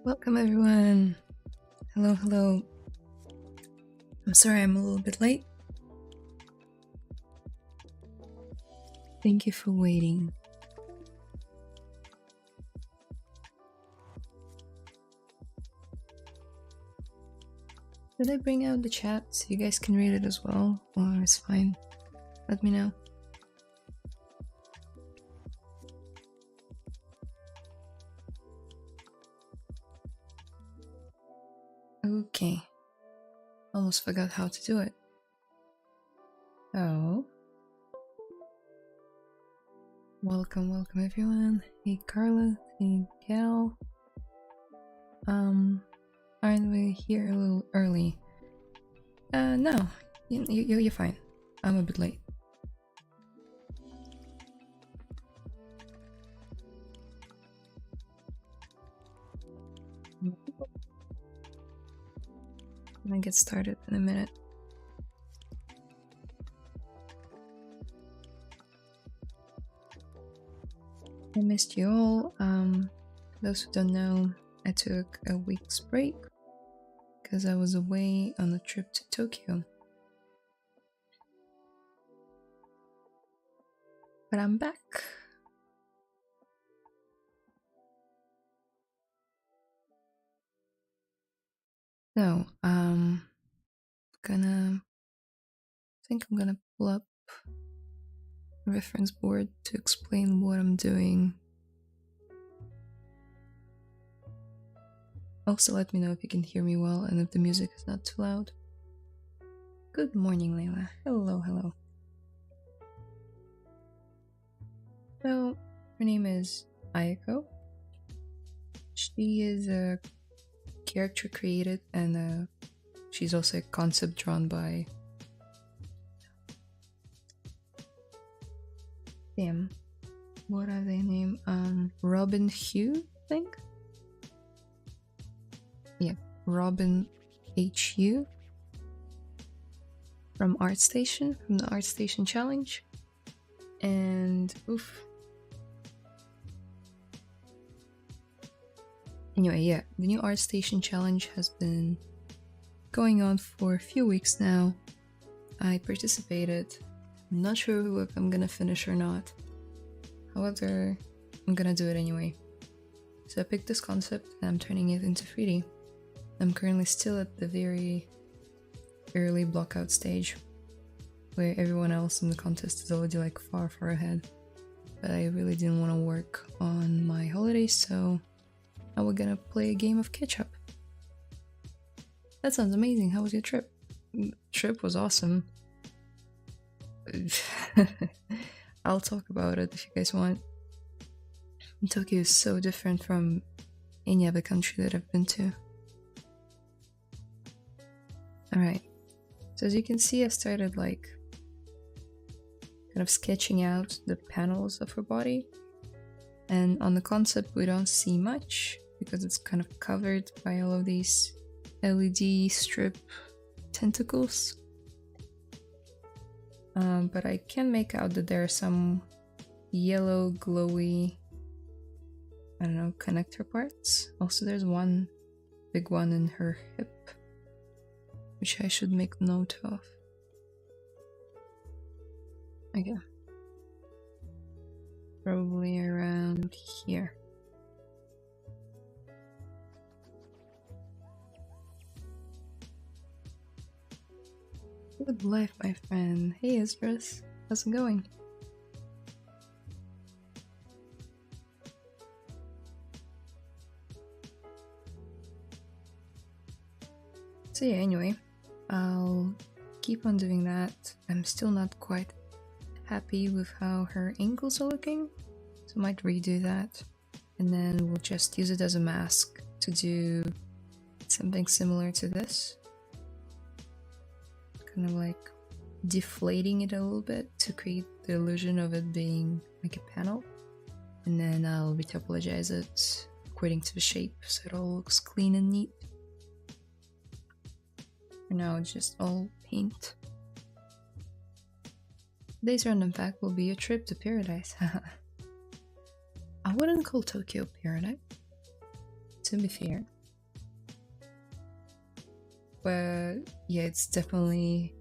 Welcome everyone. Hello, hello. I'm sorry I'm a little bit late. Thank you for waiting. Did I bring out the chat so you guys can read it as well? Or it's fine. Let me know. Okay. Almost forgot how to do it. So, welcome everyone. Hey Carla, hey Gal. Aren't we here a little early? No, you're fine. I'm a bit late. I'm gonna get started in a minute. I missed you all. For those who don't know, I took a week's break because I was away on a trip to Tokyo. But I'm back. So, I think I'm gonna pull up a reference board to explain what I'm doing. Also, let me know if you can hear me well and if the music is not too loud. Good morning, Layla. Hello, hello. So, her name is Ayako. She is a character created and she's also a concept drawn by what are they named? Robin Hugh, I think? Yeah, Robin HU from ArtStation, from the ArtStation Challenge. And oof. Anyway, yeah, the new ArtStation Challenge has been going on for a few weeks now. I participated. I'm not sure if I'm gonna finish or not. However, I'm gonna do it anyway. So I picked this concept and I'm turning it into 3D. I'm currently still at the very early blockout stage, where everyone else in the contest is already like far ahead. But I really didn't want to work on my holidays, so now we're gonna play a game of catch up. That sounds amazing. How was your trip? Trip was awesome. I'll talk about it if you guys want. Tokyo is so different from any other country that I've been to. Alright, so as you can see, I started like kind of sketching out the panels of her body. And on the concept we don't see much because it's kind of covered by all of these LED strip tentacles. But I can make out that there are some yellow glowy, I don't know, connector parts. Also there's one big one in her hip, which I should make note of. Okay. Probably around here. Good life, my friend. Hey, Isdris. How's it going? So yeah, anyway, I'll keep on doing that. I'm still not quite happy with how her ankles are looking, so I might redo that. And then we'll just use it as a mask to do something similar to this. Kind of like deflating it a little bit to create the illusion of it being like a panel. And then I'll retopologize it according to the shape so it all looks clean and neat. For now it's just all paint. Today's random fact will be a trip to paradise. I wouldn't call Tokyo paradise, to be fair. But yeah, it's definitely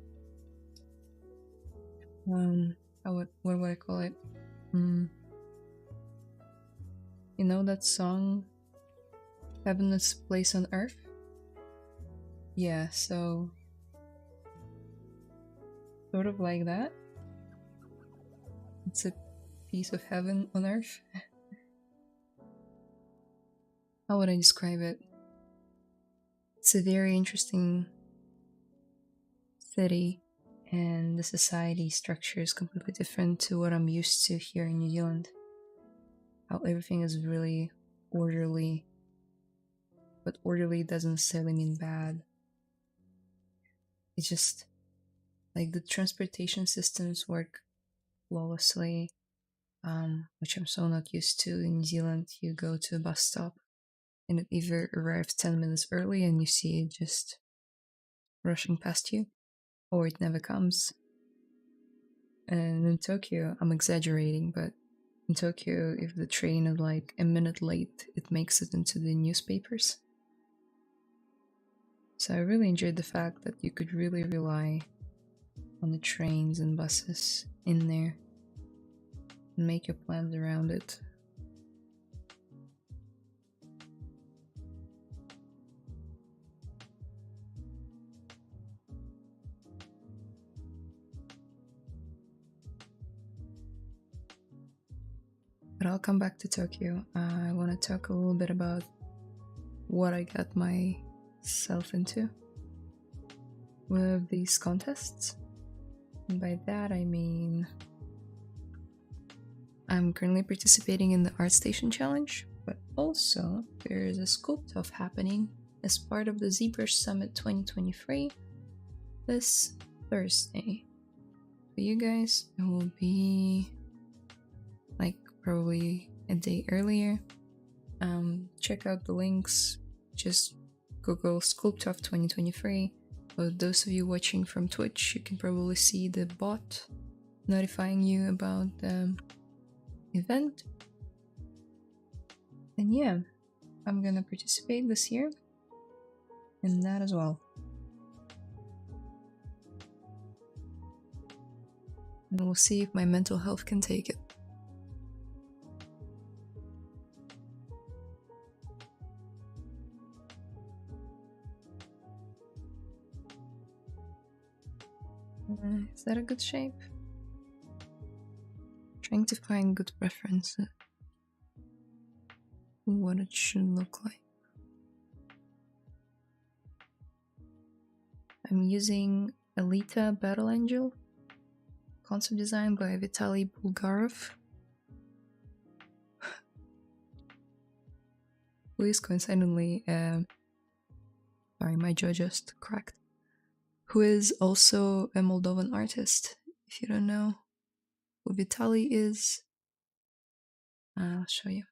what would I call it? You know that song Heaven is a Place on Earth? Yeah, so sort of like that. It's a piece of heaven on earth. How would I describe it? It's a very interesting city, and the society structure is completely different to what I'm used to here in New Zealand. How everything is really orderly, but orderly doesn't necessarily mean bad. It's just like the transportation systems work flawlessly, which I'm so not used to. In New Zealand, you go to a bus stop and it either arrives 10 minutes early and you see it just rushing past you, or it never comes. And in Tokyo, I'm exaggerating, but in Tokyo, if the train is like a minute late, it makes it into the newspapers. So I really enjoyed the fact that you could really rely on the trains and buses in there and make your plans around it. But I'll come back to Tokyo. I want to talk a little bit about what I got myself into with these contests. And by that I mean I'm currently participating in the ArtStation Challenge, but also there is a sculpt off happening as part of the ZBrush Summit 2023 this Thursday. For you guys, it will be like probably a day earlier. Check out the links, just Google Sculpt Off 2023. For those of you watching from Twitch, you can probably see the bot notifying you about the event. And yeah, I'm gonna participate this year in that as well. And we'll see if my mental health can take it. Is that a good shape? Trying to find good references. What it should look like. I'm using Alita Battle Angel, concept design by Vitaly Bulgarov, who is coincidentally, sorry, my jaw just cracked, who is also a Moldovan artist. If you don't know who Vitaly is, I'll show you.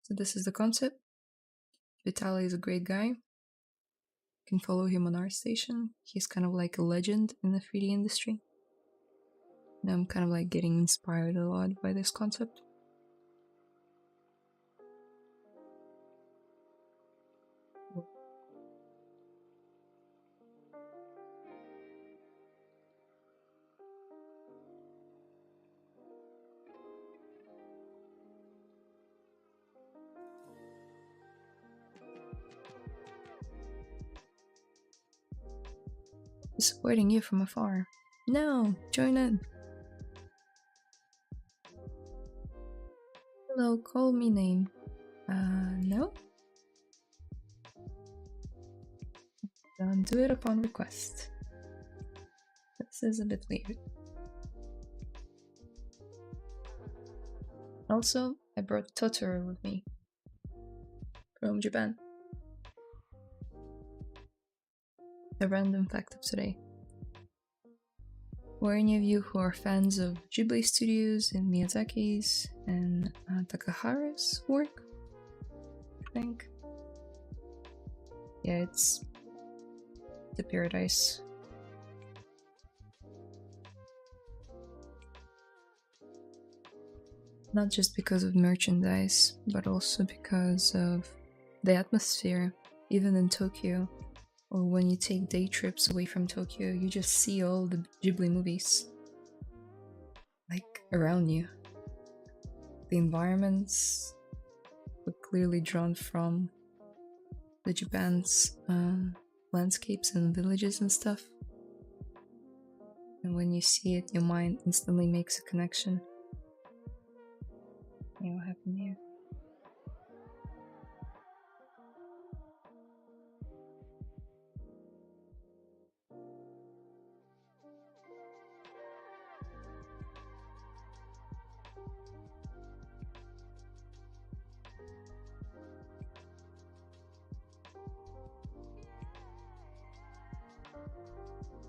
So this is the concept. Vitaly is a great guy. You can follow him on ArtStation. He's kind of like a legend in the 3D industry. And I'm kind of like getting inspired a lot by this concept. Supporting you from afar. No, join in. Hello, call me name. No? Don't do it upon request. This is a bit weird. Also, I brought Totoro with me from Japan. A random fact of today. For any of you who are fans of Ghibli studios and Miyazaki's and Takahara's work, I think. Yeah, it's the paradise. Not just because of merchandise, but also because of the atmosphere. Even in Tokyo, or when you take day trips away from Tokyo, you just see all the Ghibli movies like around you. The environments were clearly drawn from the Japan's landscapes and villages and stuff. And when you see it, your mind instantly makes a connection. Yeah, what happened here?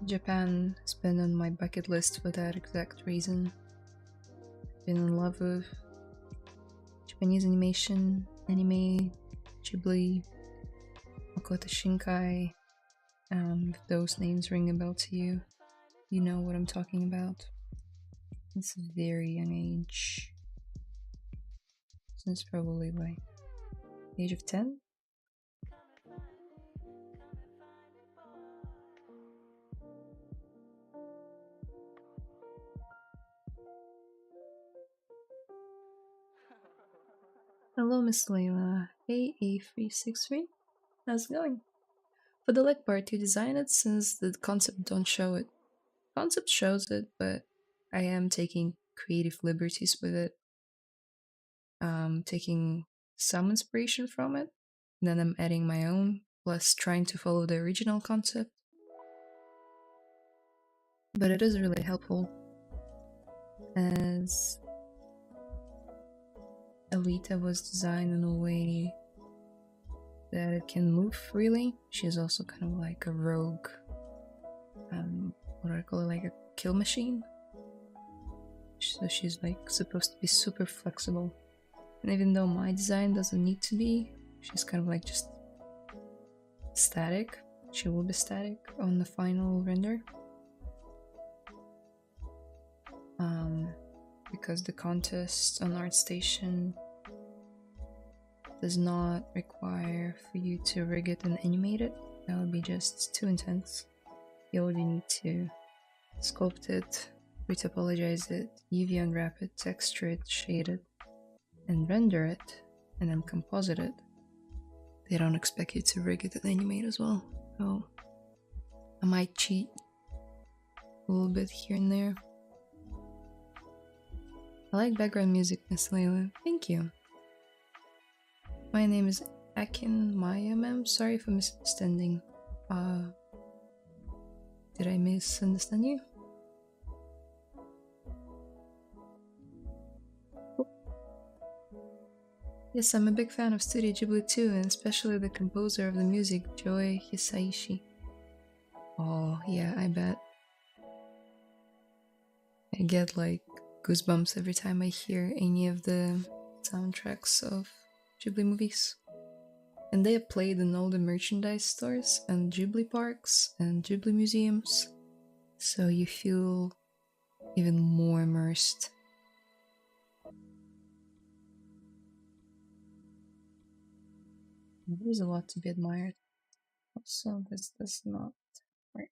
Japan has been on my bucket list for that exact reason. Been in love with Japanese animation, anime, Ghibli, Makoto Shinkai. If those names ring a bell to you, you know what I'm talking about. It's a very young age. Since probably like the age of 10? Hello, Miss Layla. AA363. How's it going? For the leg part, you design it since the concept don't show it. Concept shows it, but I am taking creative liberties with it. Taking some inspiration from it, and then I'm adding my own, plus trying to follow the original concept. But it is really helpful, as Alita was designed in a way that it can move freely. She's also kind of like a rogue, what do I call it, like a kill machine. So she's like supposed to be super flexible. And even though my design doesn't need to be, she's kind of like just static. She will be static on the final render. Because the contest on ArtStation does not require for you to rig it and animate it. That would be just too intense. You already need to sculpt it, retopologize it, UV unwrap it, texture it, shade it, and render it, and then composite it. They don't expect you to rig it and animate as well. So I might cheat a little bit here and there. I like background music, Miss Layla. Thank you. My name is Akin Maya, ma'am. Sorry for misunderstanding. Did I misunderstand you? Oh. Yes, I'm a big fan of Studio Ghibli too, and especially the composer of the music, Joe Hisaishi. Oh, yeah, I bet. I get like goosebumps every time I hear any of the soundtracks of Ghibli movies. And they are played in all the merchandise stores and Ghibli parks and Ghibli museums, so you feel even more immersed. There's a lot to be admired. Also, this does not work.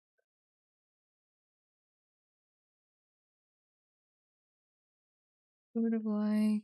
Sort of like...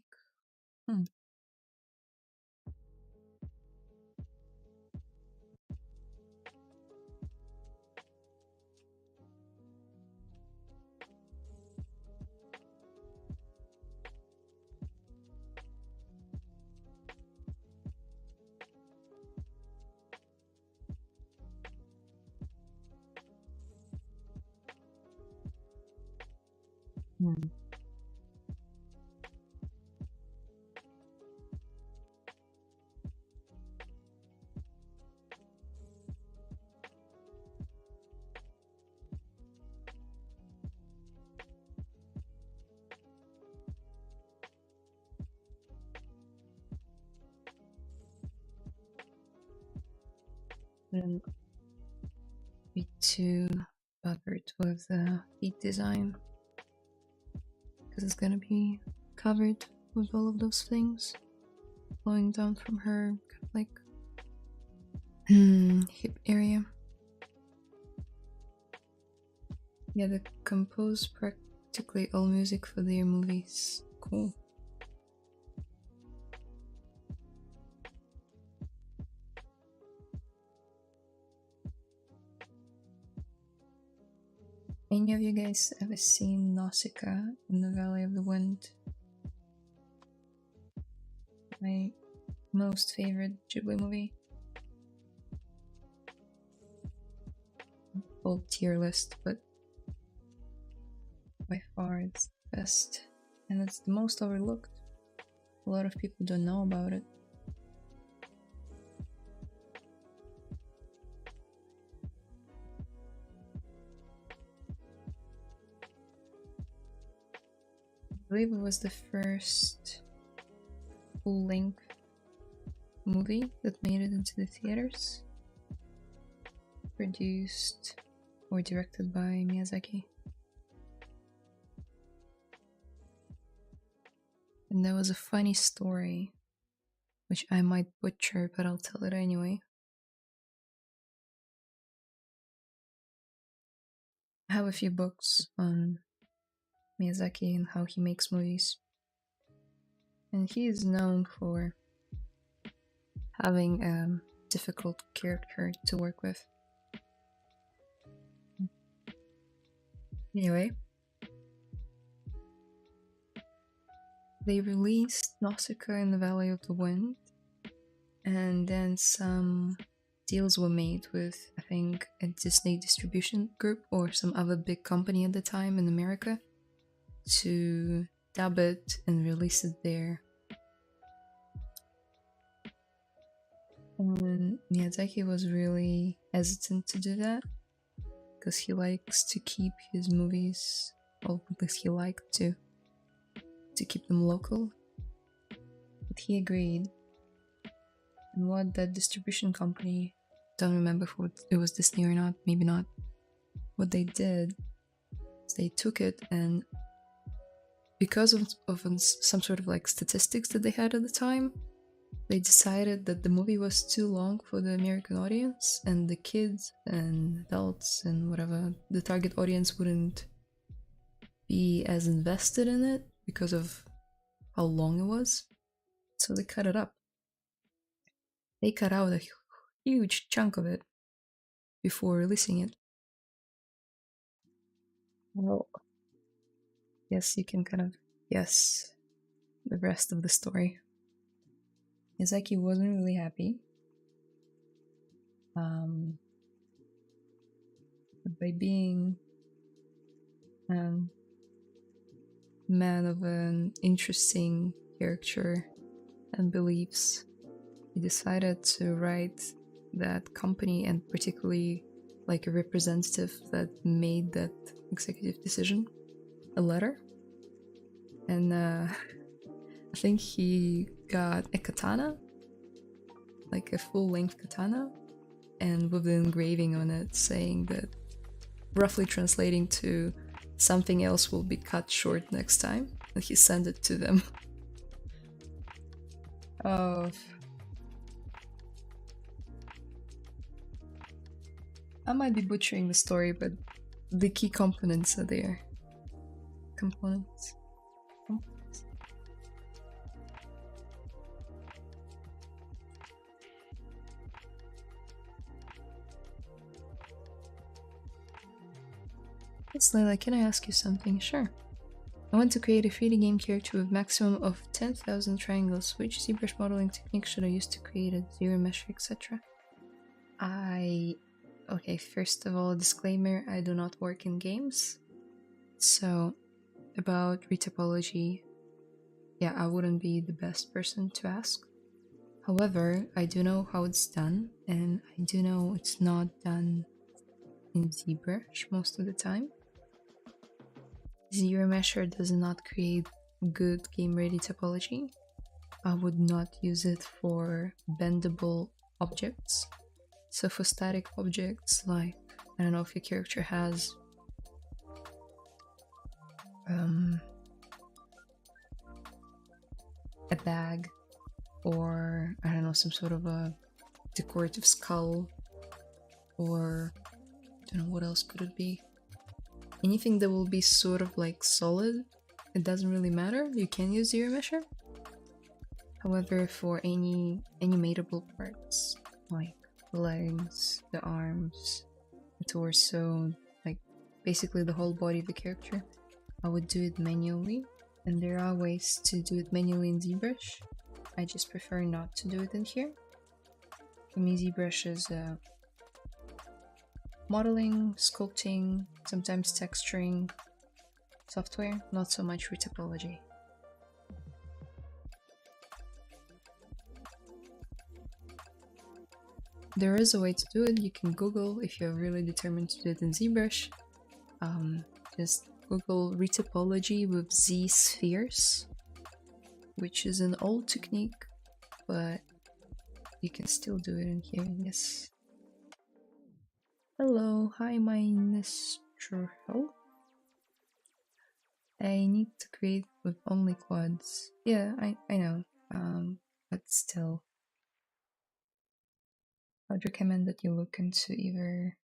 wouldn't be too bothered with the feet design because it's gonna be covered with all of those things flowing down from her kind of like hip area. Yeah, they compose practically all music for their movies. Cool. Any of you guys ever seen Nausicaa in the Valley of the Wind? My most favorite Ghibli movie. Full tier list, but by far it's the best. And it's the most overlooked. A lot of people don't know about it. I believe it was the first full-length movie that made it into the theaters. Produced or directed by Miyazaki. And there was a funny story, which I might butcher, but I'll tell it anyway. I have a few books on Miyazaki and how he makes movies. And he is known for having a difficult character to work with. Anyway, they released Nausicaa in the Valley of the Wind, and then some deals were made with, I think, a Disney distribution group or some other big company at the time in America to dub it and release it there. And Miyazaki was really hesitant to do that because he likes to keep his movies, or at least he liked to keep them local. But he agreed. And what that distribution company, don't remember if it was Disney or not, maybe not, what they did is they took it, and because of some sort of like statistics that they had at the time, they decided that the movie was too long for the American audience, and the kids and adults and whatever, the target audience wouldn't be as invested in it because of how long it was. So they cut it up. They cut out a huge chunk of it before releasing it. Well, yes, you can kind of guess the rest of the story. Miyazaki wasn't really happy. By being a man of an interesting character and beliefs, he decided to write that company, and particularly like a representative that made that executive decision, a letter. And I think he got a katana, like a full-length katana, and with the engraving on it saying that, roughly translating to, something else will be cut short next time, and he sent it to them. Oh, I might be butchering the story, but the key components are there. Components. Yes, Layla, can I ask you something? Sure. I want to create a 3D game character with maximum of 10,000 triangles. Which ZBrush modeling technique should I use to create a zero mesh, etc.? Okay, first of all, disclaimer, I do not work in games. So, about retopology, yeah, I wouldn't be the best person to ask. However, I do know how it's done, and I do know it's not done in ZBrush most of the time. Zero Mesher does not create good game-ready topology. I would not use it for bendable objects. So for static objects, like, I don't know if your character has a bag, or I don't know, some sort of a decorative skull, or I don't know what else could it be. Anything that will be sort of like solid, it doesn't really matter, you can use zero measure. However, for any animatable parts, like the legs, the arms, the torso, like basically the whole body of the character, I would do it manually. And there are ways to do it manually in ZBrush. I just prefer not to do it in here. For me, ZBrush is modeling, sculpting, sometimes texturing software, not so much Retopology. There is a way to do it. You can Google if you're really determined to do it in ZBrush. Just Google Retopology with Z spheres, which is an old technique, but you can still do it in here, yes. Hello, hi, my Nestro. I need to create with only quads. Yeah, I know, but still. I'd recommend that you look into either...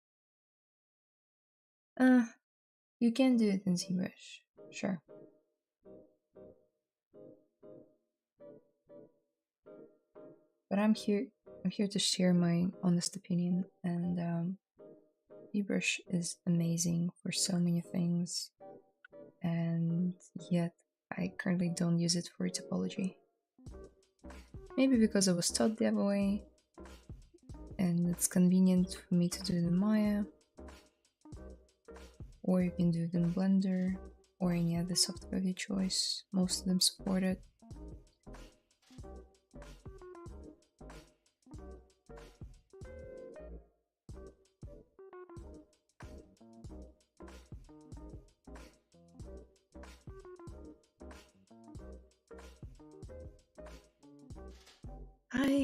you can do it in ZBrush, sure. But I'm here to share my honest opinion, and ZBrush is amazing for so many things, and yet I currently don't use it for topology. Maybe because I was taught the other way, and it's convenient for me to do it in Maya, or you can do it in Blender, or any other software of your choice. Most of them support it.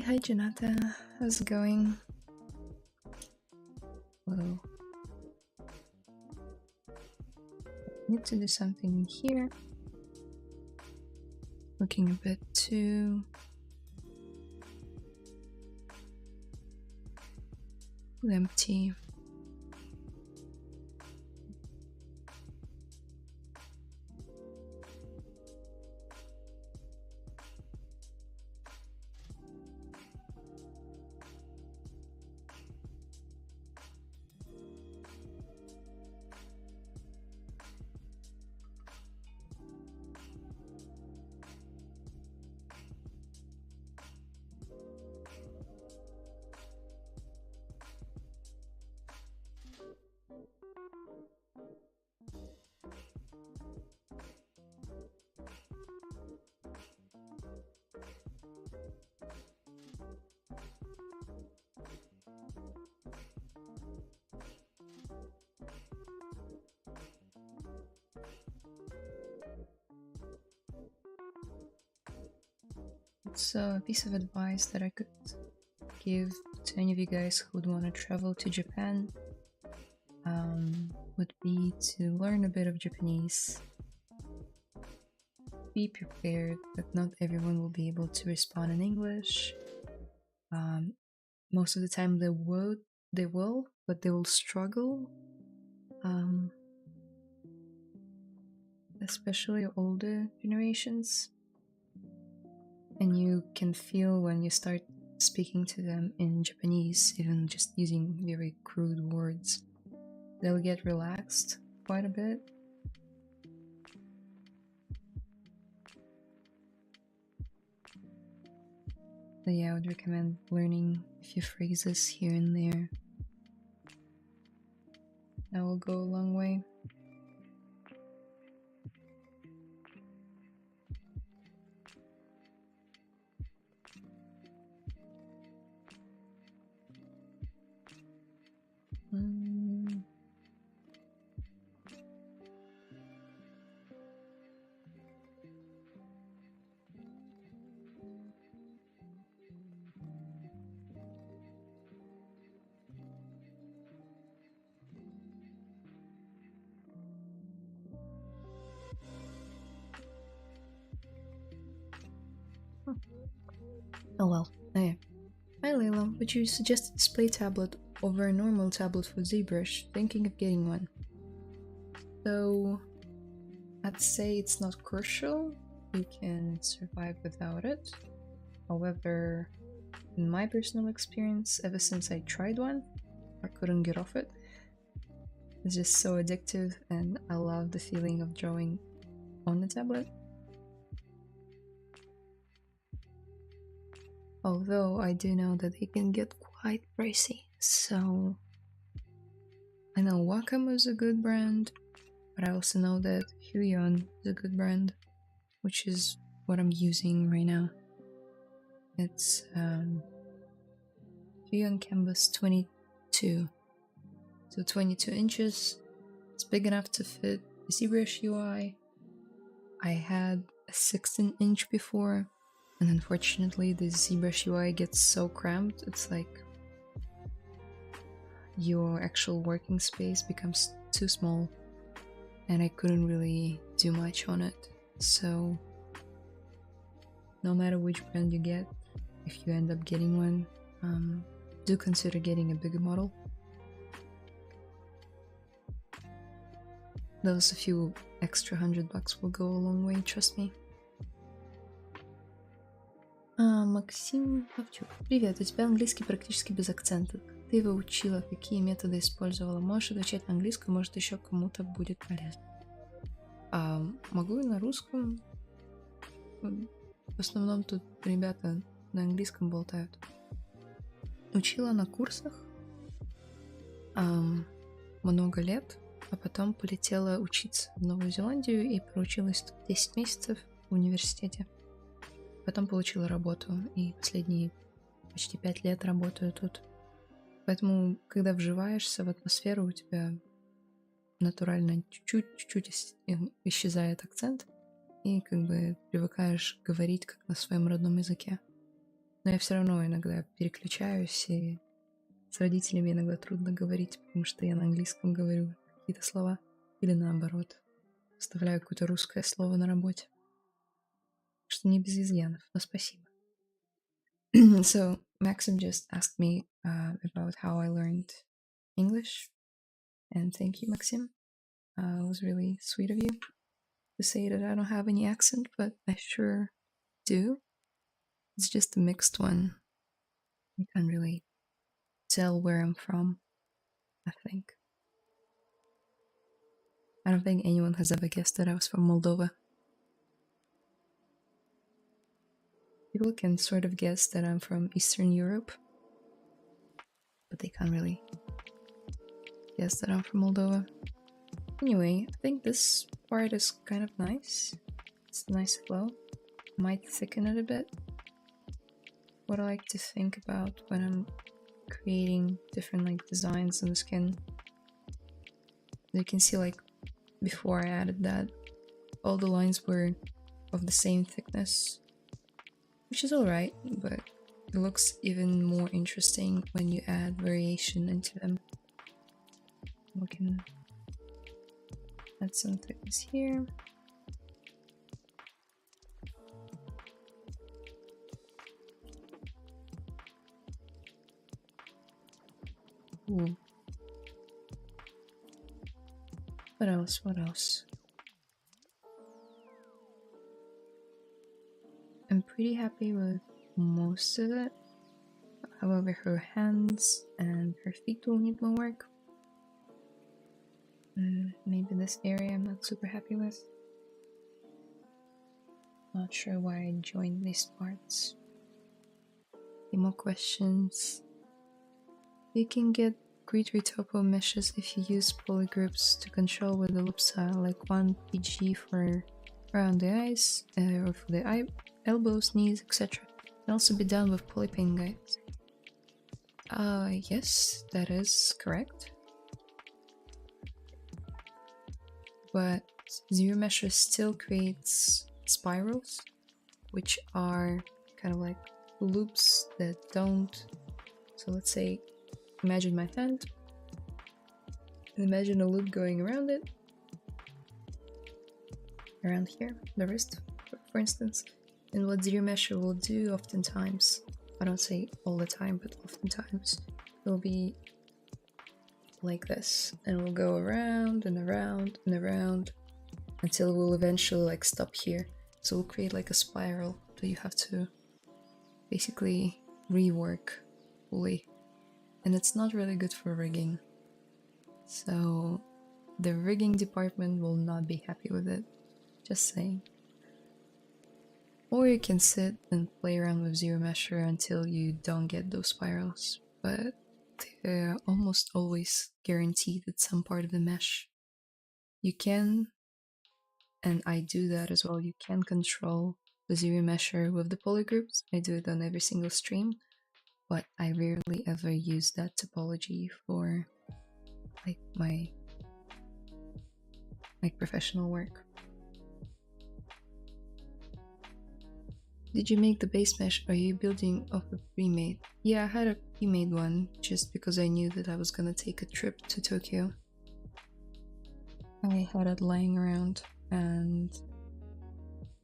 Hi Janata, how's it going? Hello. Need to do something here. Looking a bit too empty. So a piece of advice that I could give to any of you guys who would want to travel to Japan would be to learn a bit of Japanese. Be prepared that not everyone will be able to respond in English. Most of the time they will, but they will struggle. Especially older generations. And you can feel when you start speaking to them in Japanese, even just using very crude words, they'll get relaxed quite a bit. So yeah, I would recommend learning a few phrases here and there. That will go a long way. Oh well. Hey. Hi Layla, would you suggest a display tablet over a normal tablet for ZBrush? Thinking of getting one. So, I'd say it's not crucial. You can survive without it. However, in my personal experience, ever since I tried one, I couldn't get off it. It's just so addictive, and I love the feeling of drawing on the tablet. Although I do know that they can get quite pricey, so I know Wacom is a good brand, but I also know that Huion is a good brand, which is what I'm using right now. It's Huion Canvas 22, so 22 inches. It's big enough to fit the ZBrush UI. I had a 16-inch before, and unfortunately the ZBrush UI gets so cramped, it's like your actual working space becomes too small, and I couldn't really do much on it. So no matter which brand you get, if you end up getting one, do consider getting a bigger model. Those a few extra $100 will go a long way, trust me. Максим Павчук. Привет, у тебя английский практически без акцента. Ты его учила, какие методы использовала? Можешь отвечать на английском, может еще кому-то будет полезно. Могу и на русском. В основном тут ребята на английском болтают. Учила на курсах много лет, а потом полетела учиться в Новую Зеландию и проучилась тут 10 месяцев в университете. Потом получила работу, и последние почти 5 лет работаю тут. Поэтому, когда вживаешься в атмосферу, у тебя натурально чуть-чуть исчезает акцент, и как бы привыкаешь говорить как на своем родном языке. Но я все равно иногда переключаюсь, и с родителями иногда трудно говорить, потому что я на английском говорю какие-то слова, или наоборот, вставляю какое-то русское слово на работе. Что не без изъянов, но спасибо. So, Maxon just asked me about how I learned English, and thank you, Maxim. It was really sweet of you to say that I don't have any accent, but I sure do. It's just a mixed one. You can't really tell where I'm from, I think. I don't think anyone has ever guessed that I was from Moldova. People can sort of guess that I'm from Eastern Europe, but they can't really guess that I'm from Moldova. Anyway, I think this part is kind of nice. It's a nice flow. Might thicken it a bit. What I like to think about when I'm creating different like designs on the skin. You can see like before I added that, all the lines were of the same thickness, which is alright, but it looks even more interesting when you add variation into them. We can add some thickness here. Ooh. What else? What else? I'm pretty happy with most of it. However, her hands and her feet will need more work. Maybe this area I'm not super happy with. Not sure why I joined these parts. Any more questions? You can get great retopo meshes if you use polygroups to control where the loops are, like 1 PG for around the eyes, or for the elbows, knees, etc. Can also be done with polypaint guides. Yes, that is correct. But ZBrush still creates spirals, which are kind of like loops that don't. So let's say, imagine my hand, and imagine a loop going around it, around here, the wrist, for instance. And what ZBrush will do oftentimes, I don't say all the time, but oftentimes, it'll be like this, and we'll go around and around and around until we'll eventually like stop here. So we'll create like a spiral that you have to basically rework fully, and it's not really good for rigging. So the rigging department will not be happy with it, just saying. Or you can sit and play around with ZBrush until you don't get those spirals, but they're almost always guaranteed at some part of the mesh. You can, and I do that as well, you can control the ZBrush with the polygroups. I do it on every single stream, but I rarely ever use that topology for like my professional work. Did you make the base mesh? Are you building off a pre-made? Yeah, I had a pre-made one just because I knew that I was gonna take a trip to Tokyo. I had it lying around, and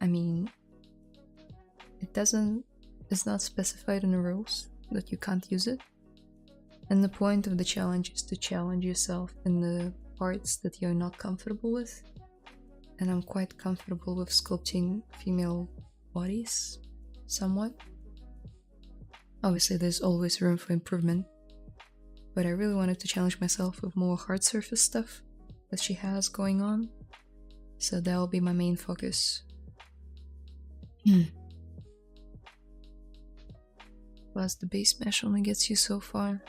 I mean, it's not specified in the rules that you can't use it. And the point of the challenge is to challenge yourself in the parts that you're not comfortable with. And I'm quite comfortable with sculpting female bodies, somewhat. Obviously there's always room for improvement, but I really wanted to challenge myself with more hard surface stuff that she has going on, so that'll be my main focus. Plus the base mesh only gets you so far.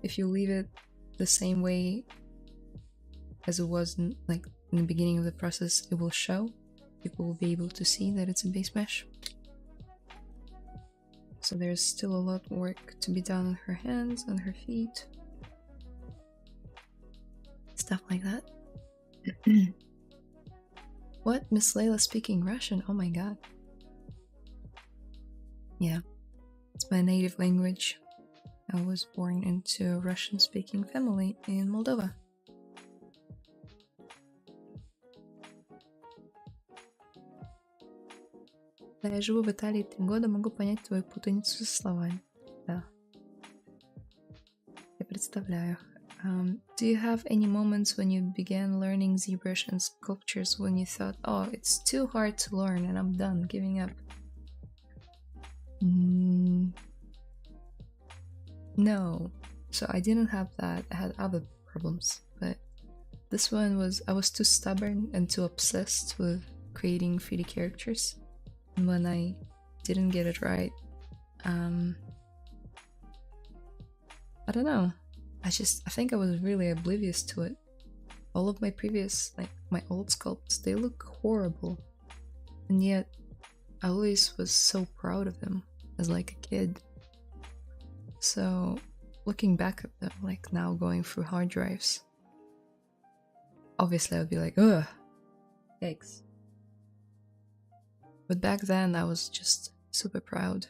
If you leave it the same way as it was in the beginning of the process, it will show. People will be able to see that it's a base mesh. So there's still a lot of work to be done on her hands and her feet. Stuff like that. What? Miss Layla speaking Russian? Oh my god. Yeah, it's my native language. I was born into a Russian-speaking family in Moldova. Да, я живу в Италии 3 года, могу понять твою путаницу со словами. Да. Я представляю. Do you have any moments when you began learning ZBrush and sculptures when you thought, oh, it's too hard to learn and I'm done, giving up? No. So I didn't have that. I had other problems, but this one was, I was too stubborn and too obsessed with creating 3D characters. And when I didn't get it right, I don't know. I think I was really oblivious to it. All of my previous, my old sculpts, they look horrible. And yet, I always was so proud of them as like a kid. So, looking back at them, now going through hard drives, obviously I'd be like, ugh, yikes. But back then, I was just super proud.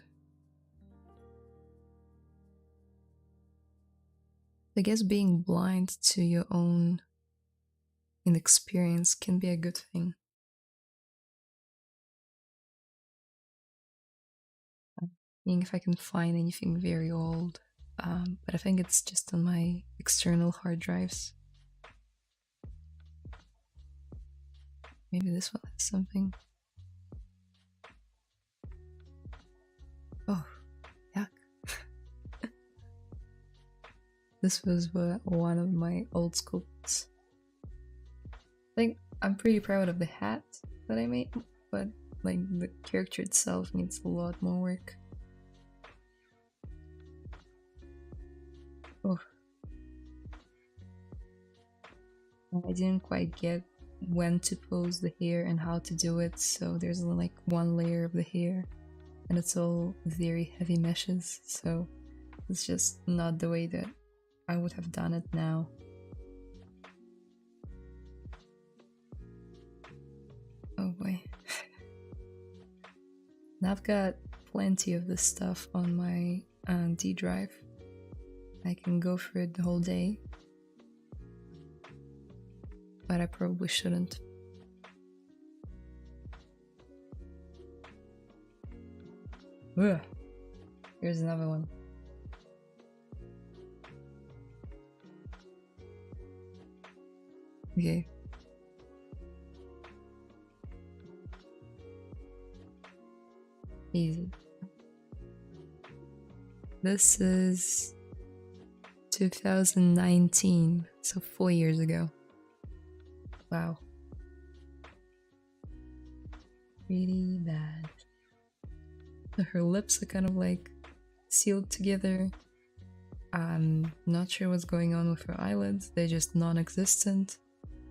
I guess being blind to your own inexperience can be a good thing. Seeing if I can find anything very old, but I think it's just on my external hard drives. Maybe this one has something. Oh, yuck. This was one of my old sculpts. I think I'm pretty proud of the hat that I made, but the character itself needs a lot more work. Oh. I didn't quite get when to pose the hair and how to do it, so there's one layer of the hair and it's all very heavy meshes, so it's just not the way that I would have done it now. Oh boy. And I've got plenty of this stuff on my D drive. I can go through it the whole day, but I probably shouldn't. Ugh. Here's another one. Okay. Easy. This is 2019, so 4 years ago. Wow. Really bad. Her lips are kind of like sealed together. I'm not sure what's going on with her eyelids. They're just non-existent.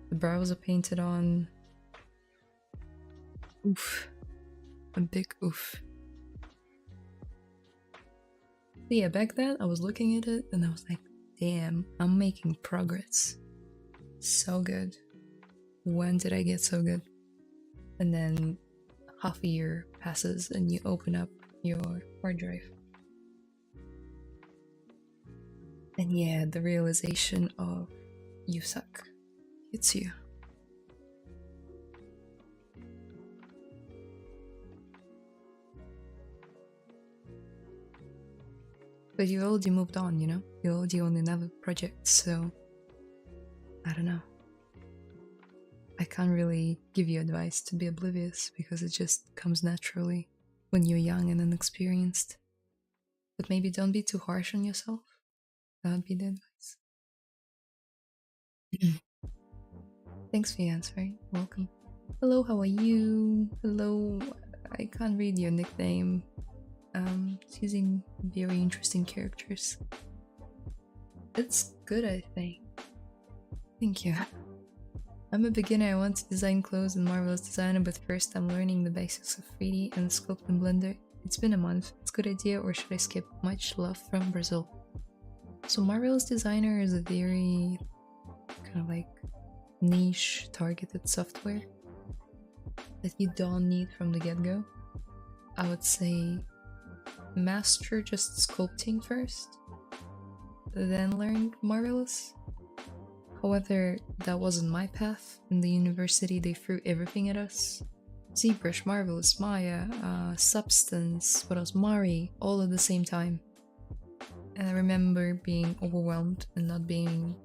The brows are painted on. Oof. A big oof. But yeah, back then I was looking at it and I was like, damn, I'm making progress. So good. When did I get so good? And then half a year passes and you open up your hard drive. And yeah, the realization of you suck hits you. But you already moved on, you know? You're already on another project, so I don't know. I can't really give you advice to be oblivious because it just comes naturally when you're young and inexperienced. But maybe don't be too harsh on yourself. That would be the advice. Thanks for your answering. Welcome. Hello, how are you? Hello, I can't read your nickname. It's using very interesting characters. It's good, I think. Thank you. I'm a beginner. I want to design clothes and Marvelous Designer, but first I'm learning the basics of 3D and sculpt in Blender. It's been a month. It's a good idea, or should I skip? Much love from Brazil. So Marvelous Designer is a very kind of like niche targeted software that you don't need from the get-go. I would say master just sculpting first, then learn Marvelous. However, that wasn't my path. In the university, they threw everything at us. ZBrush, Marvelous, Maya, Substance, what else? Mari, all at the same time. And I remember being overwhelmed and not being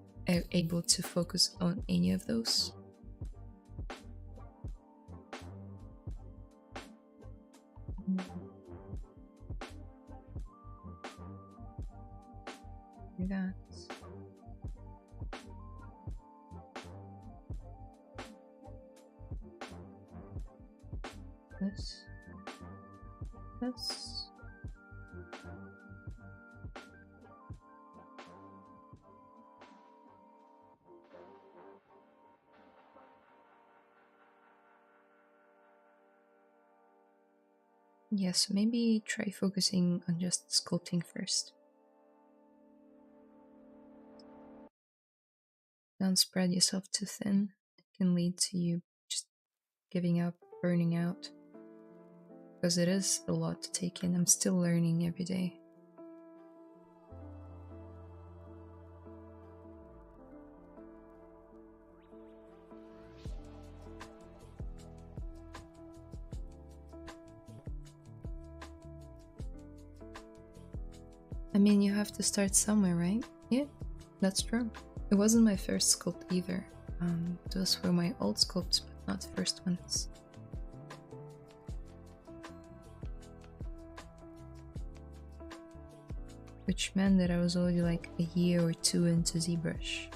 able to focus on any of those. Do that. This. Yeah, so maybe try focusing on just sculpting first. Don't spread yourself too thin. It can lead to you just giving up, burning out. Because it is a lot to take in. I'm still learning every day. I mean, you have to start somewhere, right? Yeah, that's true. It wasn't my first sculpt either. Those were my old sculpts, but not the first ones. Which meant that I was already like a year or two into ZBrush.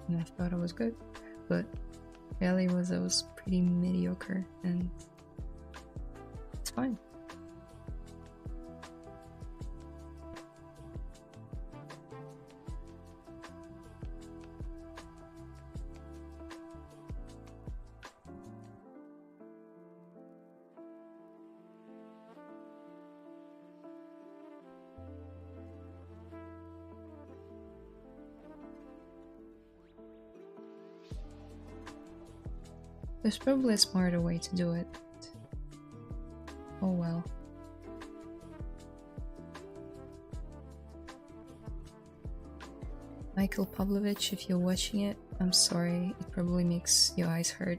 And I thought I was good, but reality was I was pretty mediocre, and it's fine. There's probably a smarter way to do it. Oh well. Michael Pavlovich, if you're watching it, I'm sorry, it probably makes your eyes hurt.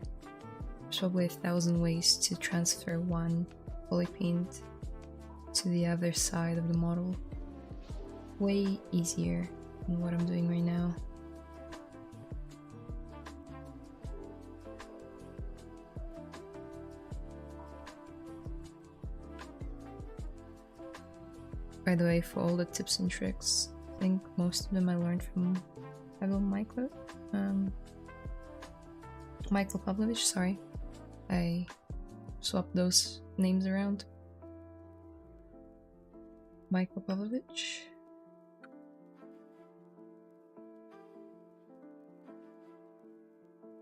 probably 1,000 ways to transfer one poly paint to the other side of the model. Way easier than what I'm doing right now. By the way, for all the tips and tricks, I think most of them I learned from Michael Pavlovich, sorry. I swapped those names around. Michael Pavlovich.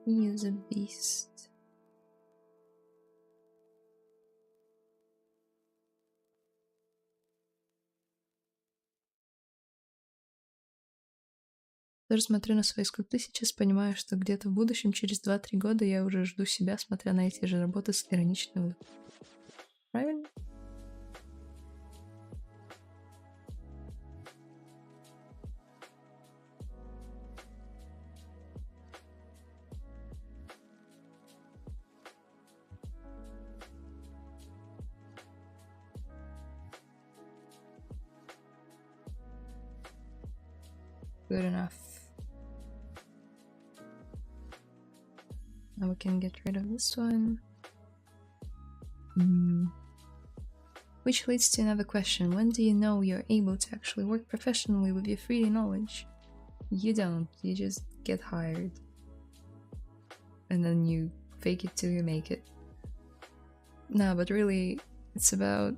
He is a beast. Даже смотрю на свои скульпты, сейчас понимаю, что где-то в будущем, через 2-3 года, я уже жду себя, смотря на эти же работы с ироничным улыбкой. Правильно? Good enough. Now we can get rid of this one. Which leads to another question. When do you know you're able to actually work professionally with your 3D knowledge? You don't. You just get hired. And then you fake it till you make it. No, but really, it's about,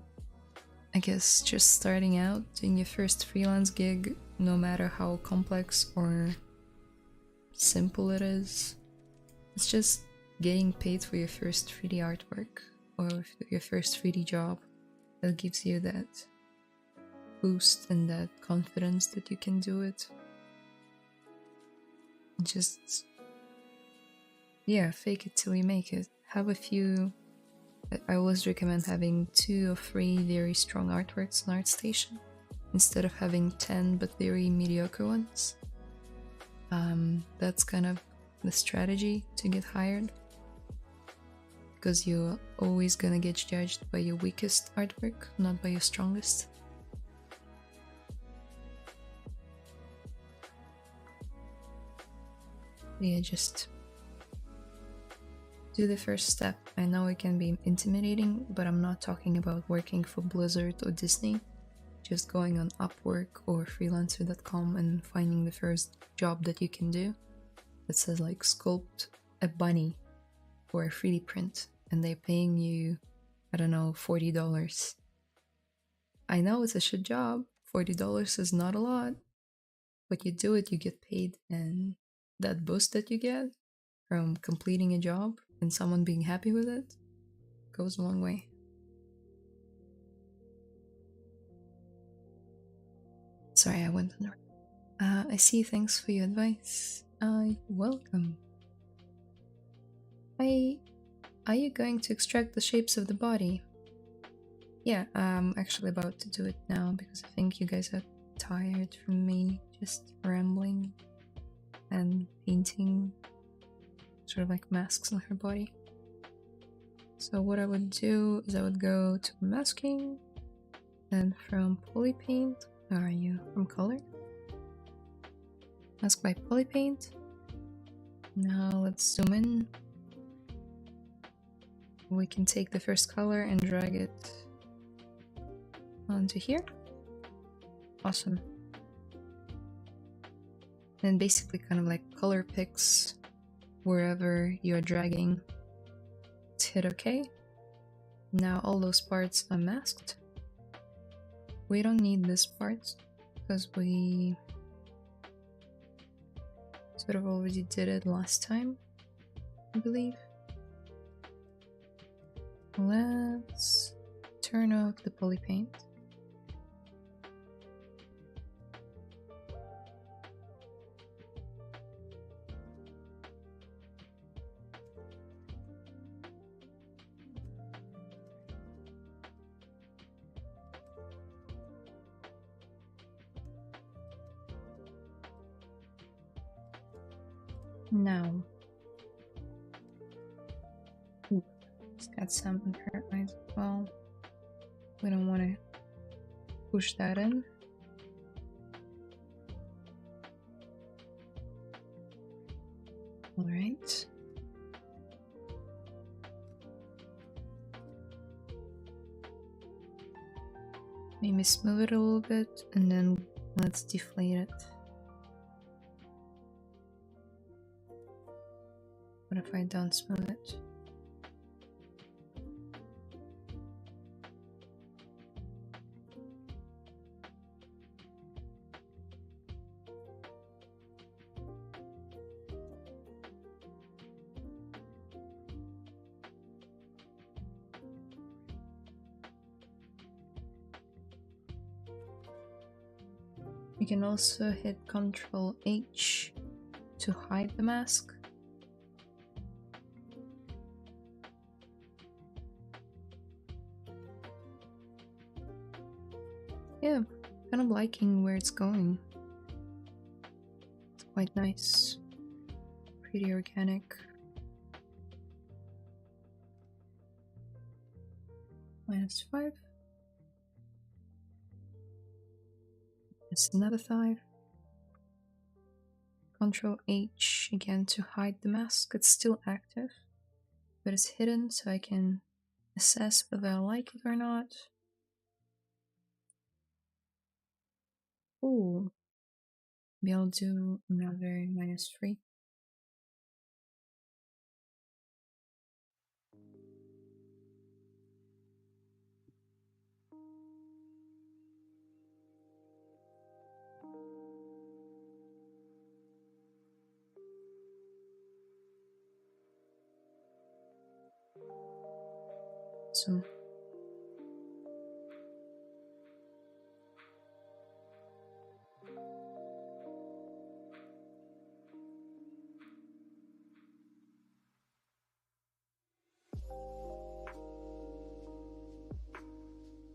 I guess, just starting out, doing your first freelance gig, no matter how complex or simple it is. It's just getting paid for your first 3D artwork or your first 3D job that gives you that boost and that confidence that you can do it. Just, yeah, fake it till you make it. Have a few. I always recommend having 2 or 3 very strong artworks on ArtStation instead of having 10 but very mediocre ones. That's kind of the strategy to get hired, because you're always gonna get judged by your weakest artwork, not by your strongest. Yeah, just do the first step. I know it can be intimidating, but I'm not talking about working for Blizzard or Disney. Just going on Upwork or freelancer.com and finding the first job that you can do that says like sculpt a bunny or a 3D print, and they're paying you, I don't know, $40. I know it's a shit job. $40 is not a lot, but you do it, you get paid, and that boost that you get from completing a job and someone being happy with it goes a long way. Sorry, I went under. I see, thanks for your advice. Welcome. Are you going to extract the shapes of the body? Yeah, I'm actually about to do it now because I think you guys are tired from me just rambling and painting sort of like masks on her body. So what I would do is I would go to masking, and from poly paint, where are you? From color? Mask by poly paint. Now let's zoom in. We can take the first color and drag it onto here. Awesome. And basically kind of like color picks wherever you're dragging. Let's hit OK. Now all those parts are masked. We don't need this part because we sort of already did it last time, I believe. Let's turn off the poly paint. Now, Got some in her eyes as well. We don't want to push that in. All right. Maybe smooth it a little bit and then let's deflate it. What if I don't smooth it? You can also hit Ctrl H to hide the mask. Yeah, kind of liking where it's going. It's quite nice. Pretty organic. -5. That's another 5. Ctrl H again to hide the mask. It's still active, but it's hidden so I can assess whether I like it or not. Ooh. Maybe I'll do another -3. So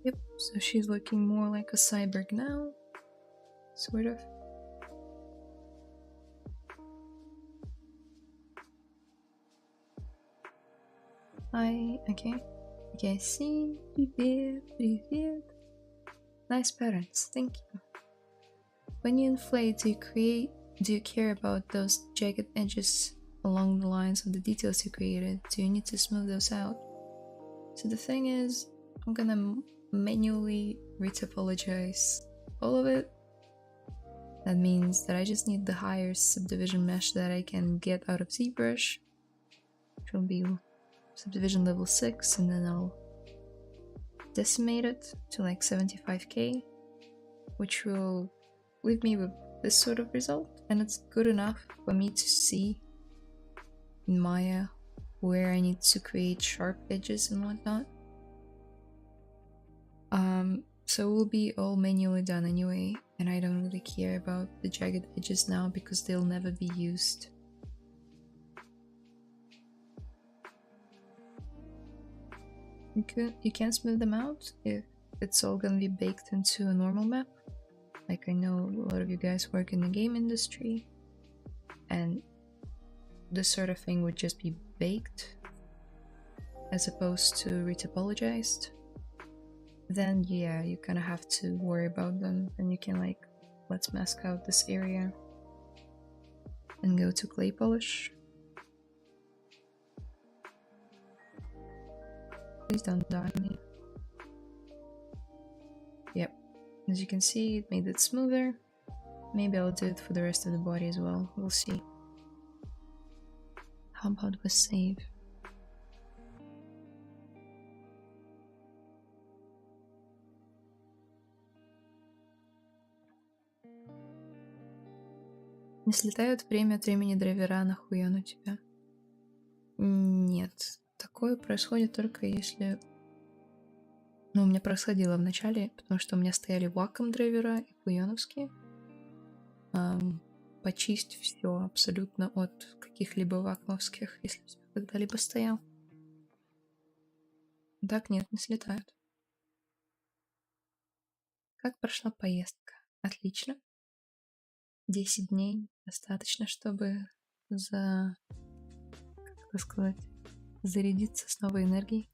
yep, so she's looking more like a cyborg now, sort of. Hi, okay. Okay, see, привет. Nice patterns, thank you. When you inflate, do you care about those jagged edges along the lines of the details you created? Do you need to smooth those out? So the thing is, I'm gonna manually retopologize all of it. That means that I just need the higher subdivision mesh that I can get out of ZBrush, which will be subdivision level 6, and then I'll decimate it to like 75k, which will leave me with this sort of result, and it's good enough for me to see in Maya where I need to create sharp edges and whatnot. So it will be all manually done anyway, and I don't really care about the jagged edges now because they'll never be used. You can smooth them out if it's all gonna be baked into a normal map. Like, I know a lot of you guys work in the game industry, and this sort of thing would just be baked as opposed to retopologized. Then yeah, you kind of have to worry about them, and you can like, let's mask out this area and go to clay polish. Please don't die on me. Yep, as you can see, it made it smoother. Maybe I'll do it for the rest of the body as well, we'll see. How about we save? Не слетают время от времени драйвера нахуя на тебя? Нет, такое происходит только если... Ну, у меня происходило в начале, потому что у меня стояли вакуум драйвера и хуёновские. Почисть все абсолютно от каких-либо вакуумовских, если у тебя когда-либо стоял. Так нет, не слетают. Как прошла поездка? Отлично. 10 дней достаточно, чтобы как это сказать, зарядиться с новой энергией.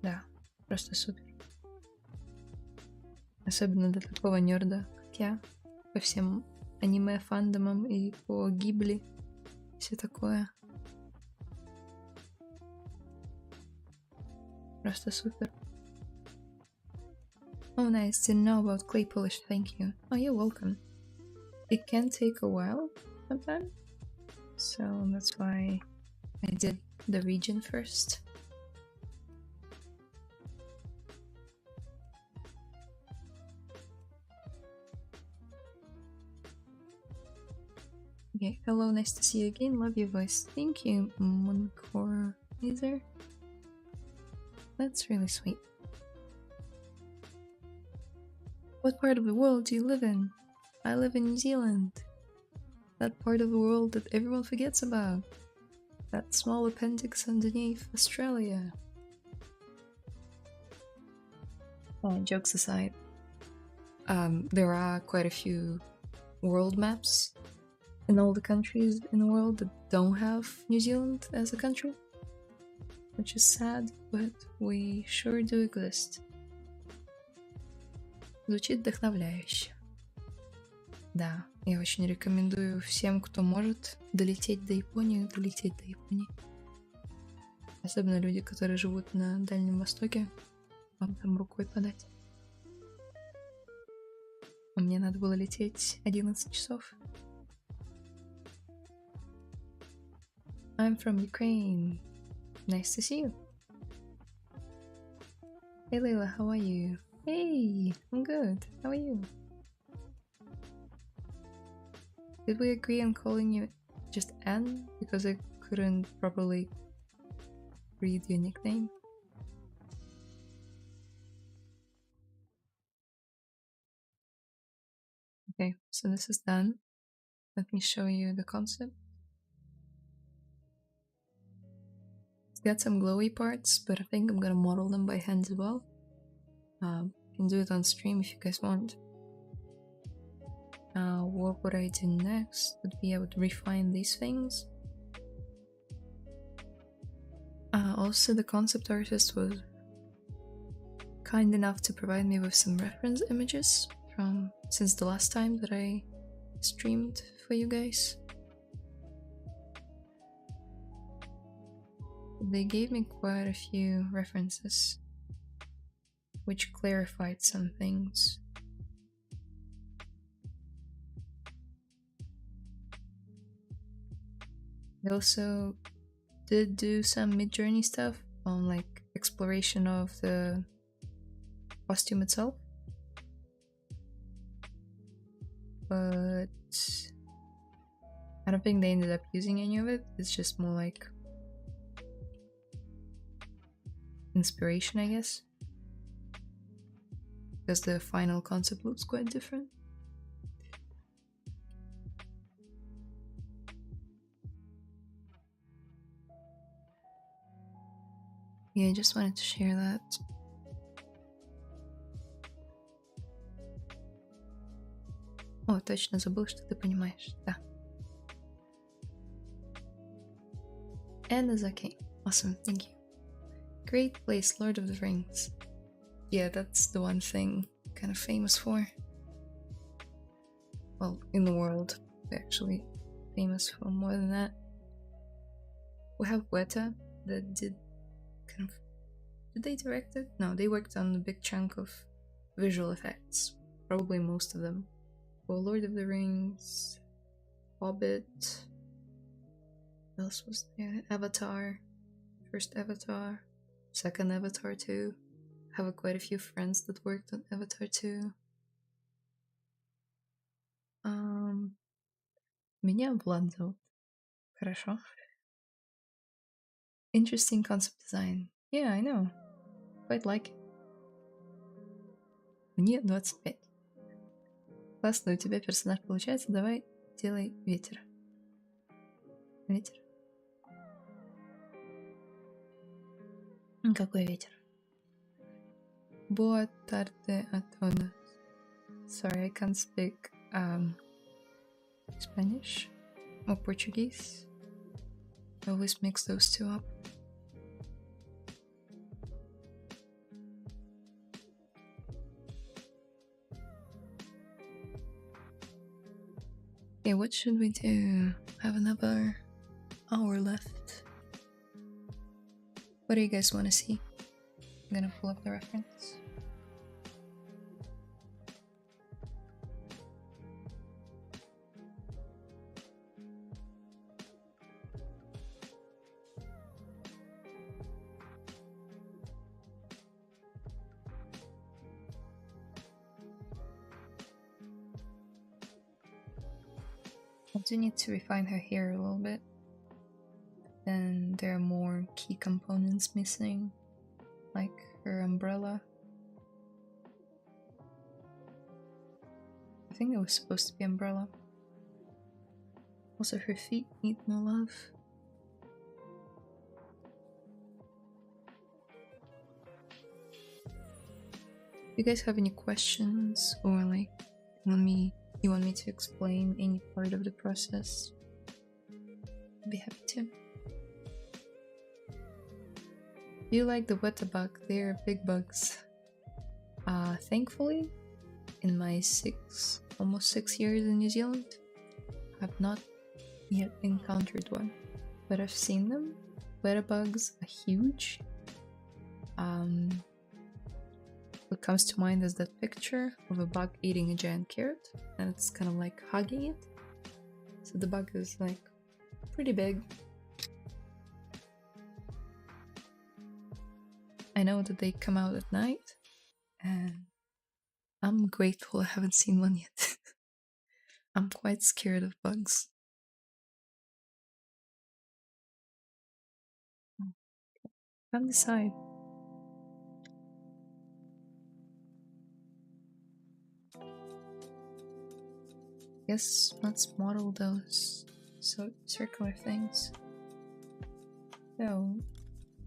Да, просто супер. Особенно для такого нерда, как я, по всем аниме-фандомам и по Ghibli, все такое. Просто супер. Oh, nice. Didn't know about clay polish. Thank you. Oh, you're welcome. It can take a while sometimes, so that's why I did the region first. Okay, hello, nice to see you again. Love your voice. Thank you, Munkor Laser. That's really sweet. What part of the world do you live in? I live in New Zealand. That part of the world that everyone forgets about. That small appendix underneath Australia. Oh, jokes aside, there are quite a few world maps in all the countries in the world that don't have New Zealand as a country, which is sad, but we sure do exist. Звучит вдохновляюще. Да, я очень рекомендую всем, кто может, долететь до Японии. Особенно люди, которые живут на Дальнем Востоке, вам там рукой подать. А мне надо было лететь 11 часов. I'm from Ukraine. Nice to see you. Hey Layla, how are you? Hey, I'm good. How are you? Did we agree on calling you just Anne? Because I couldn't properly read your nickname. Okay, so this is done. Let me show you the concept. It's got some glowy parts, but I think I'm gonna model them by hand as well. Can do it on stream if you guys want. What would I do next? Would be I would refine these things. Also, the concept artist was kind enough to provide me with some reference images from since the last time that I streamed for you guys. They gave me quite a few references, which clarified some things. They also did do some mid-journey stuff on like exploration of the costume itself, but I don't think they ended up using any of it. It's just more like inspiration, I guess, because the final concept looks quite different. Yeah, I just wanted to share that. О, точно забыл, что ты понимаешь. Да. And is okay. Awesome, thank you. Great place, Lord of the Rings. Yeah, that's the one thing I'm kind of famous for. Well, in the world, actually famous for more than that. We have Weta that did kind of... Did they direct it? No, they worked on a big chunk of visual effects. Probably most of them. For Lord of the Rings, Hobbit, what else was there? Avatar, first Avatar, second Avatar 2. I have quite a few friends that worked on Avatar 2. Меня Влад зовут. Хорошо. Interesting concept design. Yeah, I know. Quite like it. Мне 25. Классно, у тебя персонаж получается. Давай делай ветер. Ветер. Какой ветер? Boa tarde a todos. Sorry, I can't speak Spanish or Portuguese. I always mix those two up. Okay, what should we do? Have another hour left. What do you guys want to see? I'm gonna pull up the reference. I do need to refine her hair a little bit. Then there are more key components missing, like her umbrella. I think it was supposed to be umbrella. Also, her feet need more love. If you guys have any questions or like you want me to explain any part of the process, I'd be happy to. Do you like the weta bug? They're big bugs. Thankfully, in my almost 6 years in New Zealand, I've not yet encountered one, but I've seen them. Weta bugs are huge. What comes to mind is that picture of a bug eating a giant carrot, and it's kind of like hugging it. So the bug is like pretty big. I know that they come out at night, and I'm grateful I haven't seen one yet. I'm quite scared of bugs. From the side. Guess let's model those circular things. So,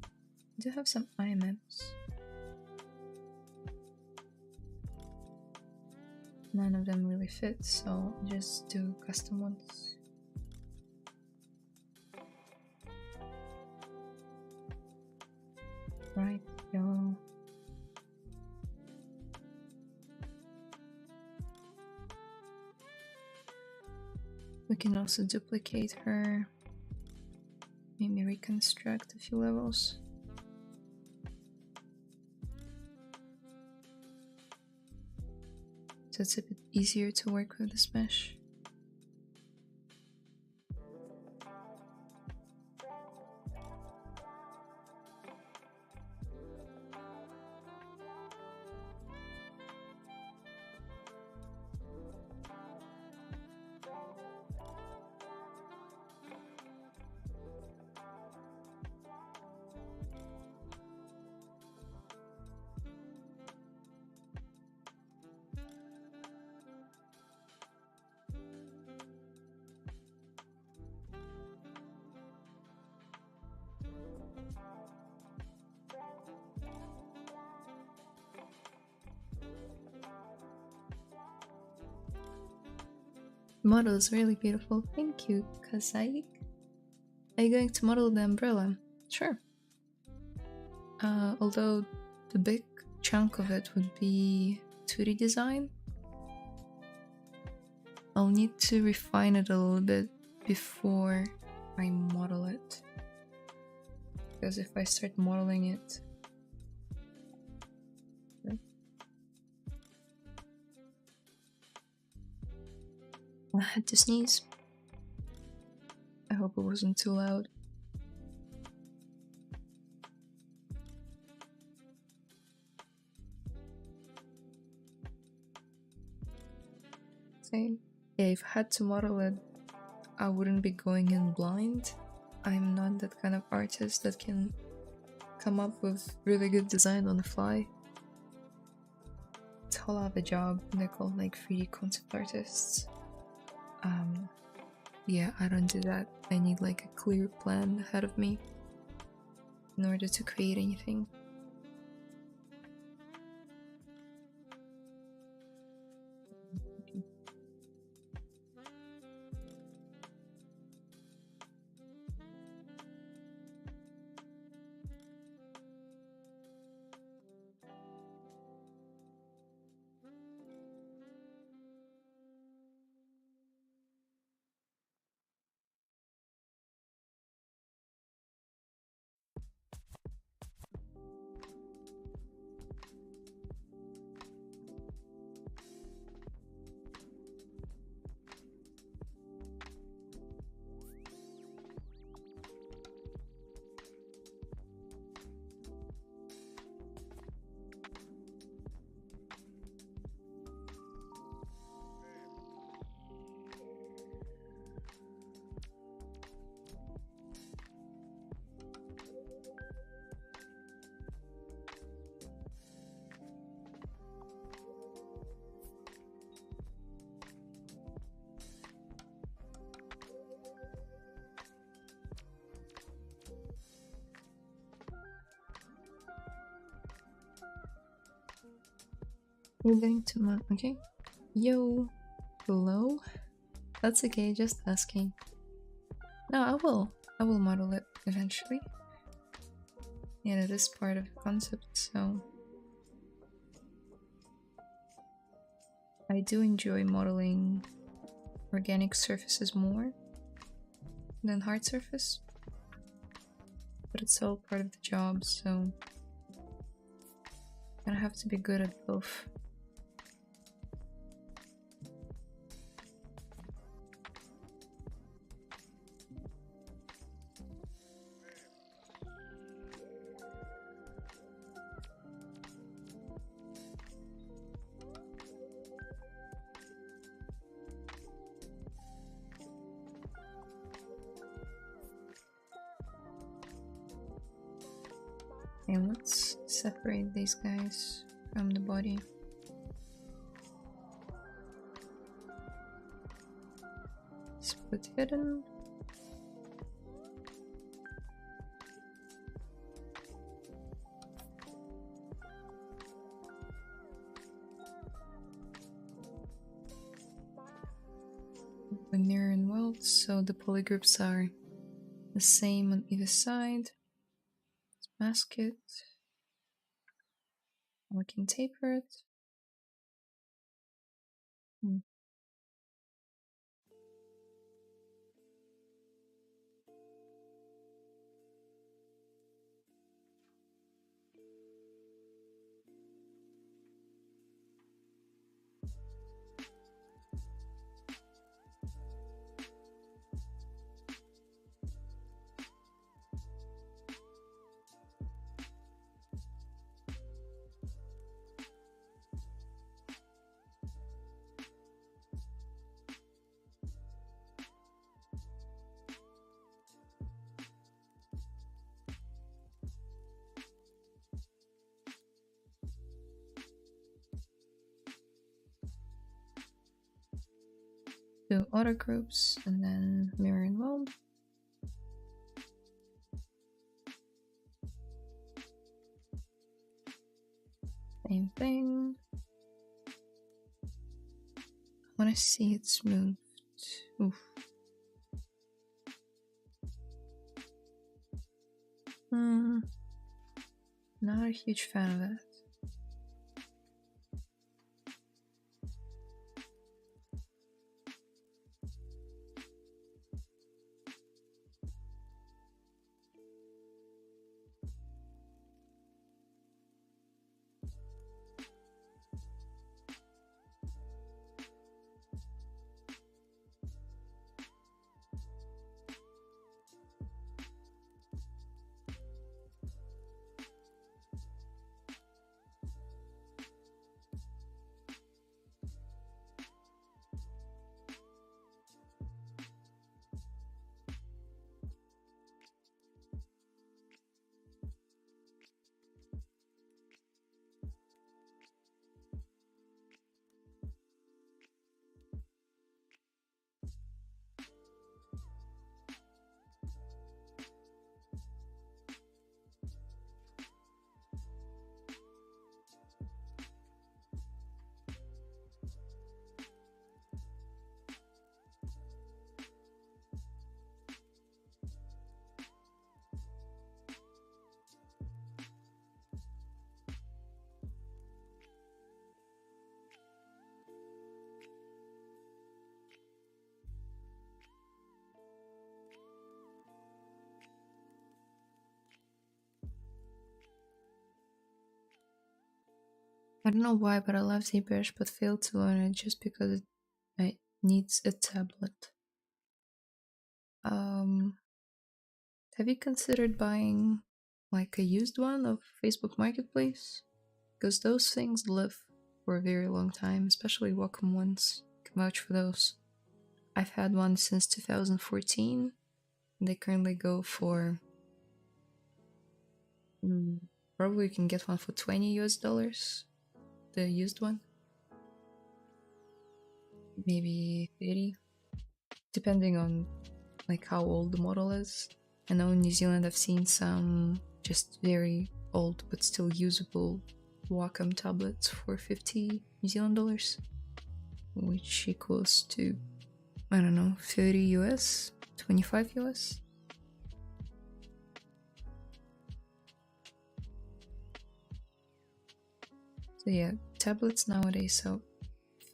I do have some IMMs. None of them really fit, so I'll just do custom ones. Right, yellow. We can also duplicate her, maybe reconstruct a few levels. So it's a bit easier to work with this mesh. Model is really beautiful. Thank you, Kazai. Are you going to model the umbrella? Sure. Although the big chunk of it would be 2D design, I'll need to refine it a little bit before I model it. Because if I start modeling it, I had to sneeze. I hope it wasn't too loud. Same. Yeah, if I had to model it, I wouldn't be going in blind. I'm not that kind of artist that can come up with really good design on the fly. It's a whole other job. They're called like 3D concept artists. Yeah, I don't do that. I need like a clear plan ahead of me in order to create anything. You're going to okay. Yo, hello. That's okay. Just asking. No, I will. I will model it eventually. Yeah, that is part of the concept. So I do enjoy modeling organic surfaces more than hard surface, but it's all part of the job, so I have to be good at both. And let's separate these guys from the body. Split hidden. The mirror and weld, so the polygroups are the same on either side. Let's mask it. We can taper it. Do auto groups and then mirror and weld. Same thing. I want to see it smoothed. Oof. Not a huge fan of that. I don't know why, but I love ZBrush, but failed to learn it just because it needs a tablet. Have you considered buying like a used one of Facebook Marketplace? Because those things live for a very long time, especially Wacom ones. I can vouch for those. I've had one since 2014. And they currently go for probably you can get one for $20 US, the used one. Maybe 30, depending on like how old the model is. I know in New Zealand I've seen some just very old but still usable Wacom tablets for 50 New Zealand dollars, which equals to, I don't know, 30 US, 25 US. So yeah, tablets nowadays are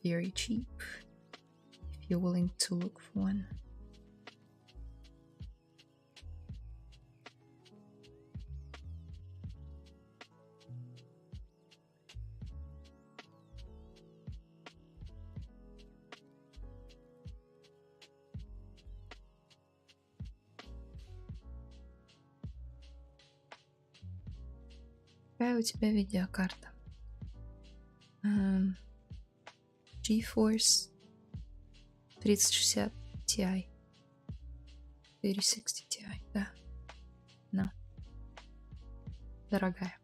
very cheap if you're willing to look for one. Какая у тебя видеокарта? GeForce 3060 Ti. 3060 Ti, да. No. Дорогая.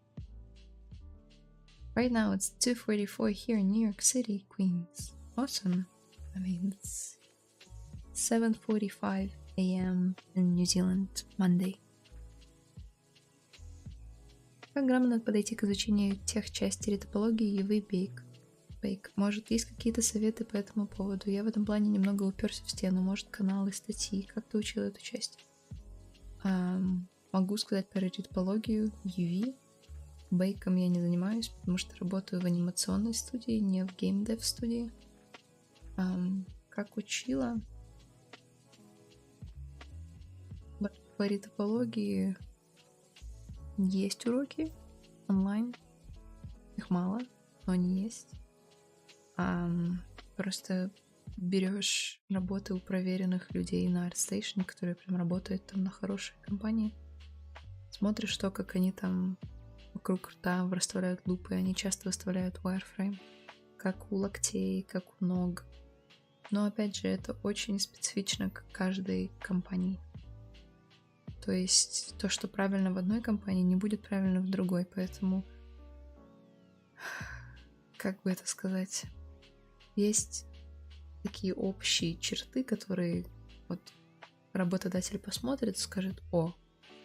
Right now it's 2:44 here in New York City, Queens. Awesome. I mean, it's 7:45 a.m. in New Zealand, Monday. Как грамотно подойти к изучению тех частей ретопологии UV Bake? Может, есть какие-то советы по этому поводу? Я в этом плане немного уперся в стену. Может, каналы, статьи. Как ты учил эту часть? Могу сказать про ретопологию UV. Бейком я не занимаюсь, потому что работаю в анимационной студии, не в геймдев студии. Как учила? По ретопологии есть уроки онлайн. Их мало, но они есть. Просто берешь работы у проверенных людей на ArtStation, которые прям работают там на хорошей компании. Смотришь то, как они там вокруг рта расставляют лупы. Они часто выставляют wireframe, как у локтей, как у ног. Но опять же, это очень специфично к каждой компании. То есть то, что правильно в одной компании, не будет правильно в другой. Поэтому, как бы это сказать, есть такие общие черты, которые вот работодатель посмотрит, скажет: о,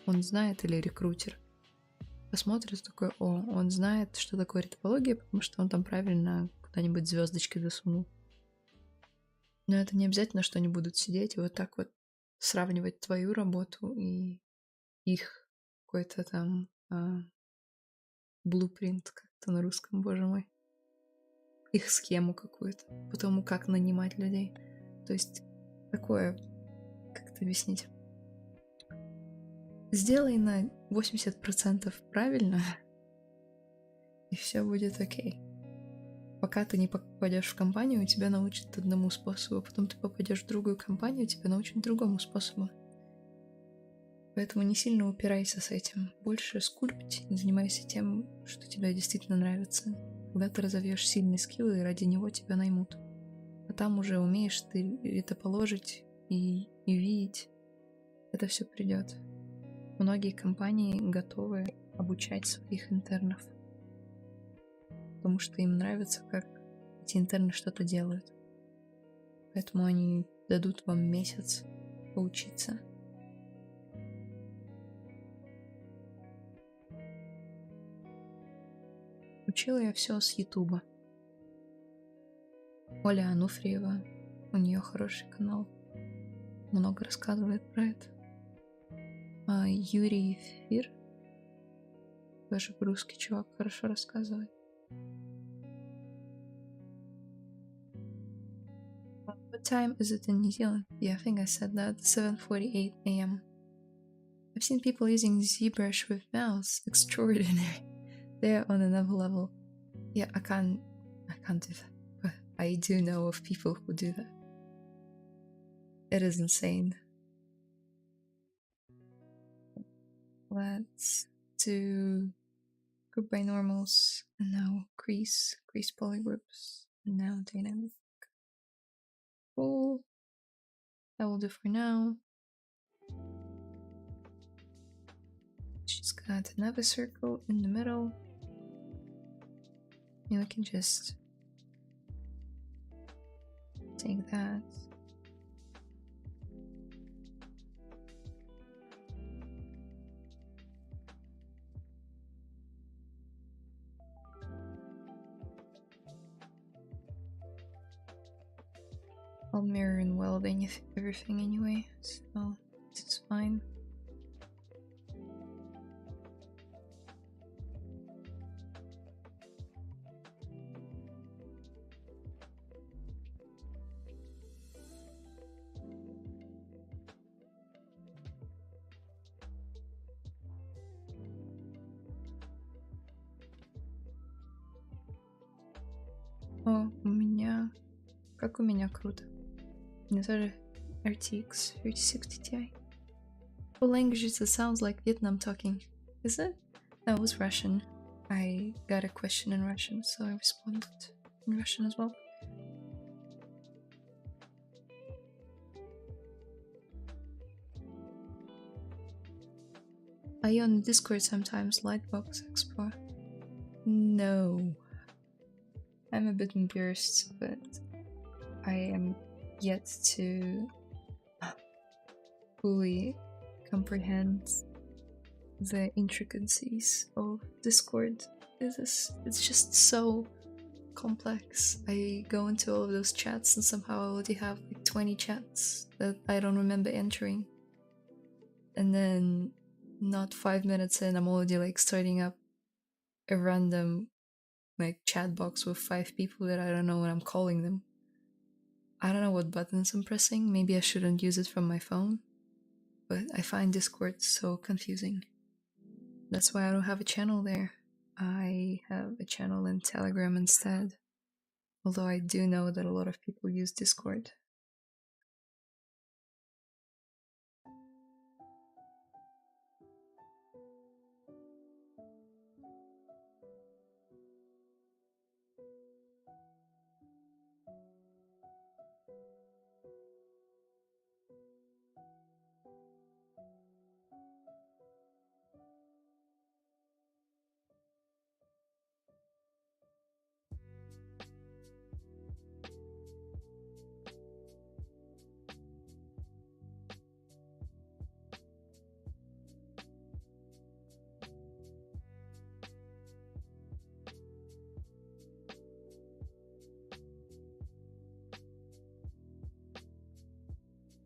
он знает, или рекрутер посмотрит, такой: о, он знает, что такое ретопология, потому что он там правильно куда-нибудь звездочки засунул. Но это не обязательно, что они будут сидеть и вот так вот сравнивать твою работу и их какой-то там blueprint, как-то на русском, боже мой. Их схему какую-то, по тому, как нанимать людей. То есть такое, как это объяснить? Сделай на 80% правильно, и все будет окей. Пока ты не попадешь в компанию, тебя научат одному способу, потом ты попадешь в другую компанию, тебя научат другому способу. Поэтому не сильно упирайся с этим. Больше скульпти, занимайся тем, что тебе действительно нравится. Когда ты разовьешь сильные скиллы, и ради него тебя наймут. А там уже умеешь ты ретоположить и видеть. Это все придет. Многие компании готовы обучать своих интернов, потому что им нравится, как эти интерны что-то делают. Поэтому они дадут вам месяц поучиться. Учила я все с Ютуба. Оля Ануфриева, у нее хороший канал, много рассказывает про это. Юрий Фир, тоже русский чувак, хорошо рассказывает. What time is it in New Zealand? Yeah, I think I said that. 7:48 a.m. I've seen people using ZBrush with mouse. Extraordinary. They're on another level. Yeah, I can't do that. But I do know of people who do that. It is insane. Let's do group by normals, and now crease polygroups, and now dynamic. Cool. That will do for now. She's got another circle in the middle. And we can just take that. I'll mirror and weld everything anyway, so it's fine. О, у меня... Как у меня круто. У меня тоже RTX 3060 Ti. What language is it? Sounds like Vietnam talking. Is it? No, it was Russian. I got a question in Russian, so I responded in Russian as well. Are you on Discord sometimes? Lightbox Expo? No. I'm a bit embarrassed, but I am yet to fully comprehend the intricacies of Discord. It's just so complex. I go into all of those chats and somehow I already have like 20 chats that I don't remember entering. And then not 5 minutes in, I'm already like starting up a random like chat box with 5 people that I don't know what I'm calling them. I don't know what buttons I'm pressing. Maybe I shouldn't use it from my phone. But I find Discord so confusing. That's why I don't have a channel there. I have a channel in Telegram instead. Although I do know that a lot of people use Discord.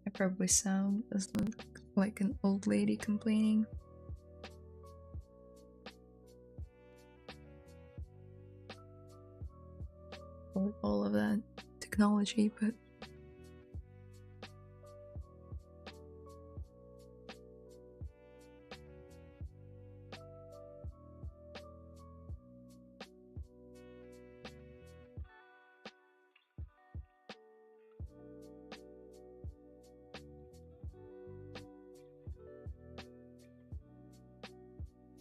I probably sound like an old lady complaining. All of that technology, but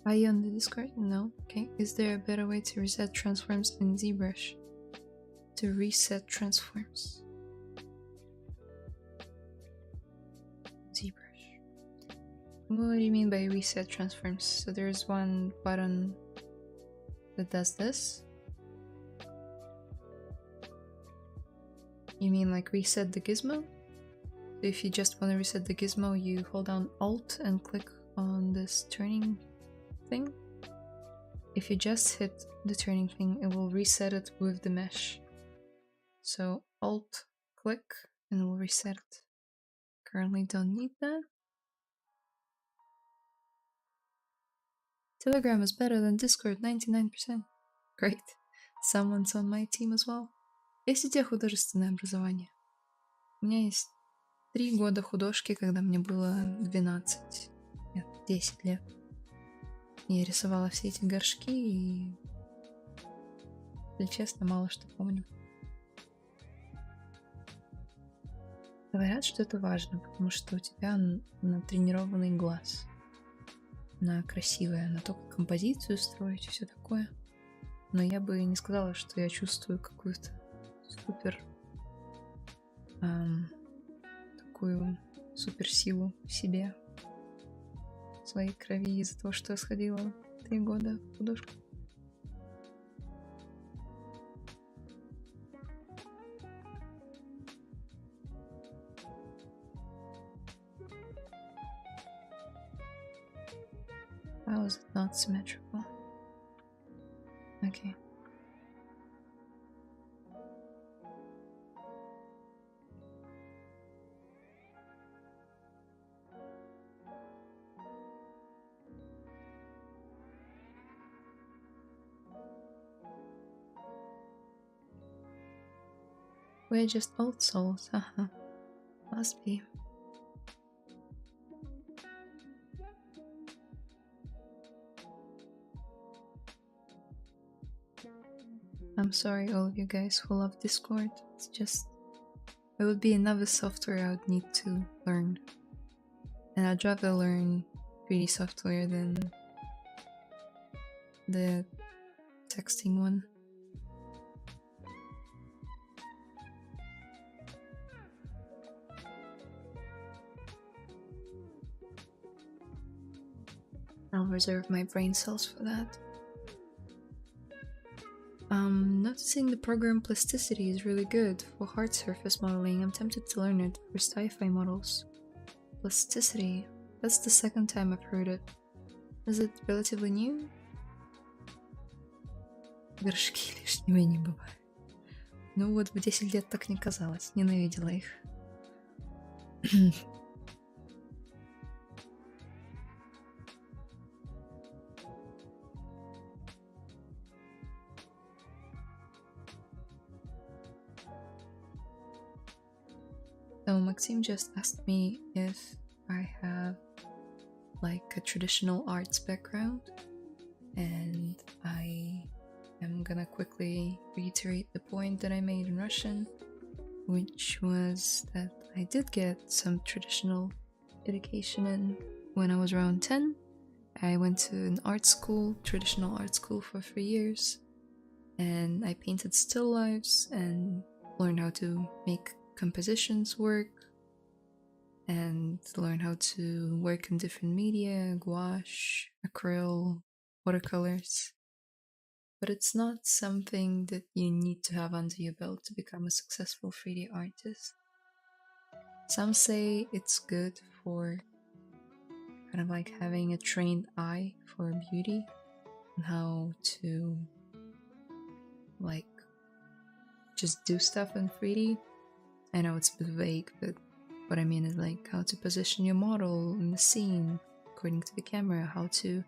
are you on the Discord? No? Okay. Is there a better way to reset transforms in ZBrush? To reset transforms. ZBrush. What do you mean by reset transforms? So there's one button that does this? You mean like reset the gizmo? So if you just want to reset the gizmo, you hold down Alt and click on this turning thing. If you just hit the turning thing, it will reset it with the mesh. So Alt click and it will reset it. Currently don't need that. Telegram is better than Discord, 99%. Great. Someone's on my team as well. Есть у тебя художественное образование? У меня есть 3 года художки, когда мне было 12. Нет, 10 лет. Я рисовала все эти горшки и, если честно, мало что помню. Говорят, что это важно, потому что у тебя натренированный глаз. На красивое, на то, как композицию строить и все такое. Но я бы не сказала, что я чувствую какую-то супер... такую суперсилу в себе. В своей крови из-за того, что я сходила 3 года в художку. How is it not symmetrical? Okay. We're just old souls, haha. Must be. I'm sorry, all of you guys who love Discord. It's just, it would be another software I would need to learn. And I'd rather learn 3D software than the texting one. I'll reserve my brain cells for that. Noticing the program plasticity is really good for hard surface modeling. I'm tempted to learn it for sci-fi models. Plasticity. That's the second time I've heard it. Is it relatively new? Горшки лишними не бывает. Ну вот в 10 лет так не казалось. Ненавидела их. So Maxim just asked me if I have like a traditional arts background, and I am gonna quickly reiterate the point that I made in Russian, which was that I did get some traditional education in when I was around 10. I went to an art school, traditional art school for 3 years, and I painted still lifes and learned how to make compositions work and learn how to work in different media, gouache, acrylic, watercolors. But it's not something that you need to have under your belt to become a successful 3D artist. Some say it's good for kind of like having a trained eye for beauty and how to like just do stuff in 3D. I know it's a bit vague, but what I mean is like how to position your model in the scene according to the camera, how to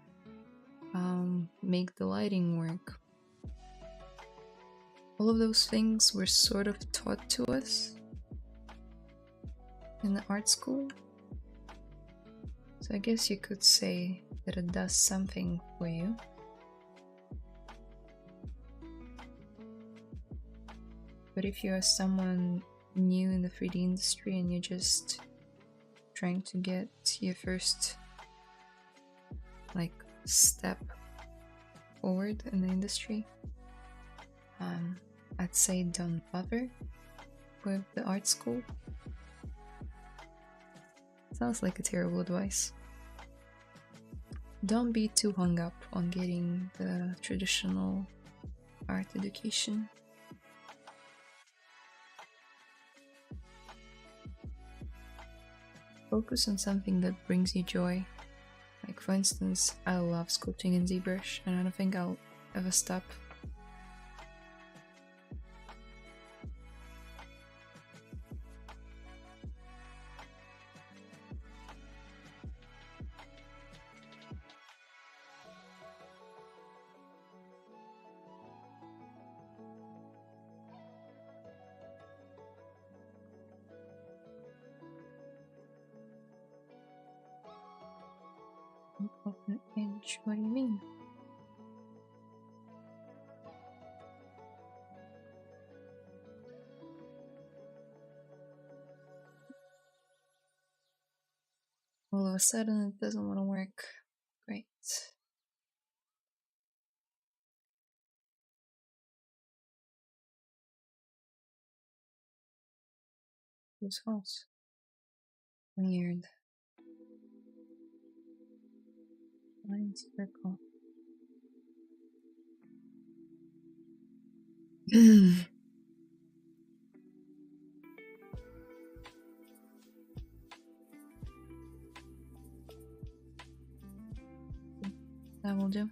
make the lighting work. All of those things were sort of taught to us in the art school. So I guess you could say that it does something for you. But if you are someone new in the 3D industry and you're just trying to get your first like step forward in the industry, I'd say don't bother with the art school. Sounds like a terrible advice. Don't be too hung up on getting the traditional art education. Focus on something that brings you joy. Like for instance, I love sculpting in ZBrush and I don't think I'll ever stop. Open edge, what do you mean? All of a sudden it doesn't want to work. Great. Whose house? Weird. Line circle. That will do.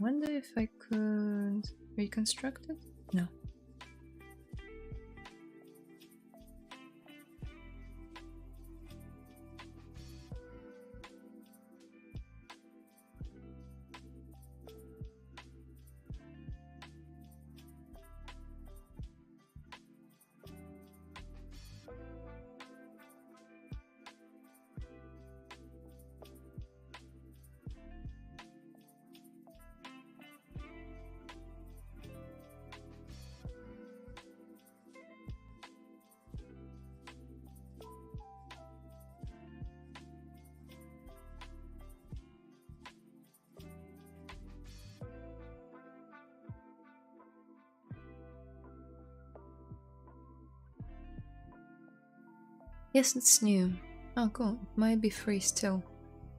Wonder if I could reconstruct it? No. Yes, it's new. Oh, cool. It might be free still.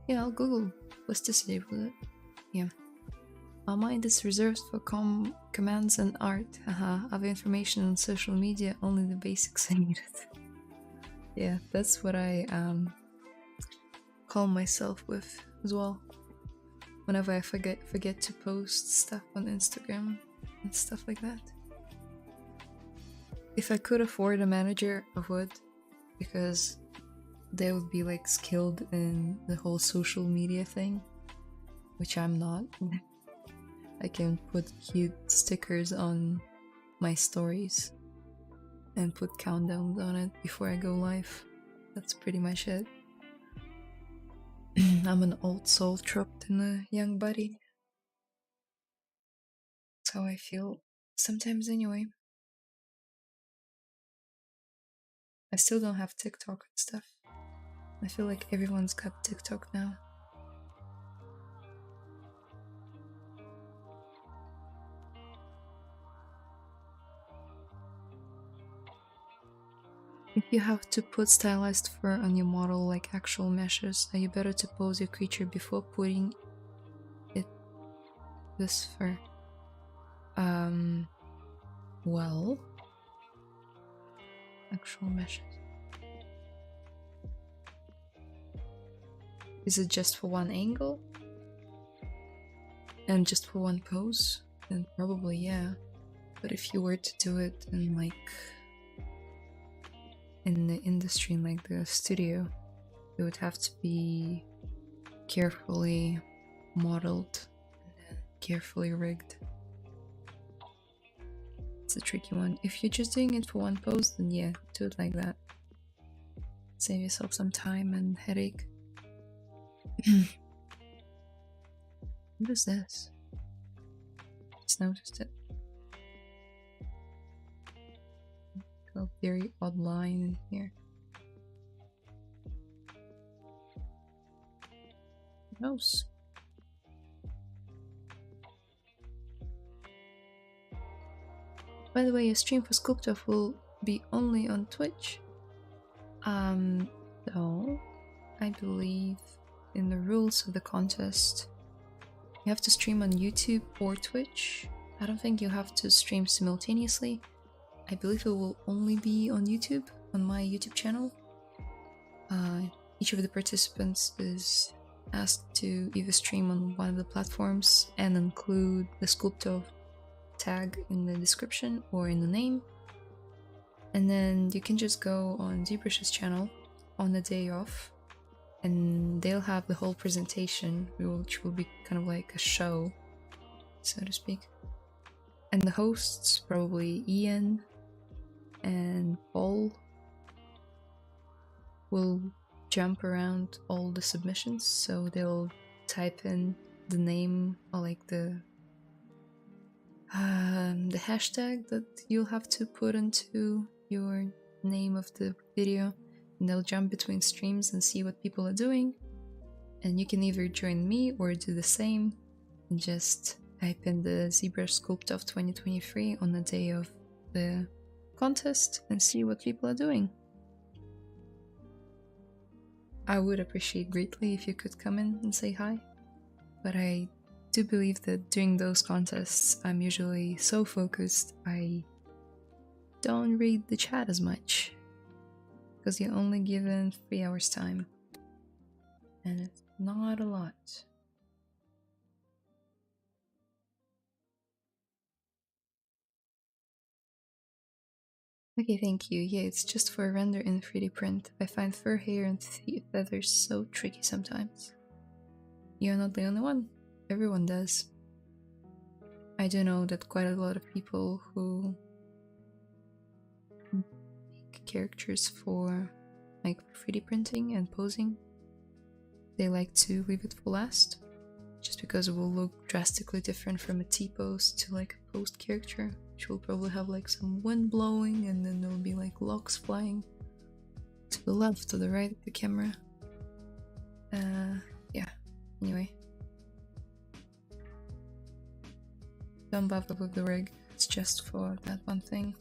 Yeah, I'll Google what's disable it. Yeah. Our mind is reserved for commands and art. Haha. Other information on social media, only the basics are needed. Yeah, that's what I calm myself with as well. Whenever I forget to post stuff on Instagram and stuff like that. If I could afford a manager, I would, because they would be like skilled in the whole social media thing, which I'm not. I can put cute stickers on my stories and put countdowns on it before I go live. That's pretty much it. I'm an old soul trapped in a young body. That's how I feel sometimes anyway. I still don't have TikTok and stuff. I feel like everyone's got TikTok now. If you have to put stylized fur on your model like actual meshes, are you better to pose your creature before putting it this fur? Well, actual meshes. Is it just for one angle? And just for one pose? Then probably yeah. But if you were to do it in like in the industry, in like the studio, it would have to be carefully modeled and carefully rigged. It's a tricky one. If you're just doing it for one pose, then yeah, do it like that. Save yourself some time and headache. What is this? Just noticed it. Got a very odd line in here. Who knows? By the way, your stream for Sculpt will be only on Twitch. So I believe in the rules of the contest, you have to stream on YouTube or Twitch. I don't think you have to stream simultaneously. I believe it will only be on YouTube, on my YouTube channel. Each of the participants is asked to either stream on one of the platforms and include the Sculpt tag in the description or in the name. And then you can just go on ZBrush's channel on the day off, and they'll have the whole presentation, which will be kind of like a show, so to speak. And the hosts, probably Ian and Paul, will jump around all the submissions, so they'll type in the name or like the hashtag that you'll have to put into your name of the video, and they'll jump between streams and see what people are doing. And you can either join me or do the same and just type in the ZBrush Sculpt of 2023 on the day of the contest and see what people are doing. I would appreciate greatly if you could come in and say hi, but I do believe that during those contests I'm usually so focused I don't read the chat as much, because you're only given 3 hours time, and it's not a lot. Okay, thank you. Yeah, it's just for a render in 3D print. I find fur, hair, and feathers so tricky sometimes. You're not the only one. Everyone does. I do know that quite a lot of people who make characters for like 3D printing and posing, they like to leave it for last, just because it will look drastically different from a T-pose to like a posed character, which will probably have like some wind blowing and then there'll be like locks flying to the left or the right of the camera. Yeah, anyway. Don't bother with the rig, it's just for that one thing.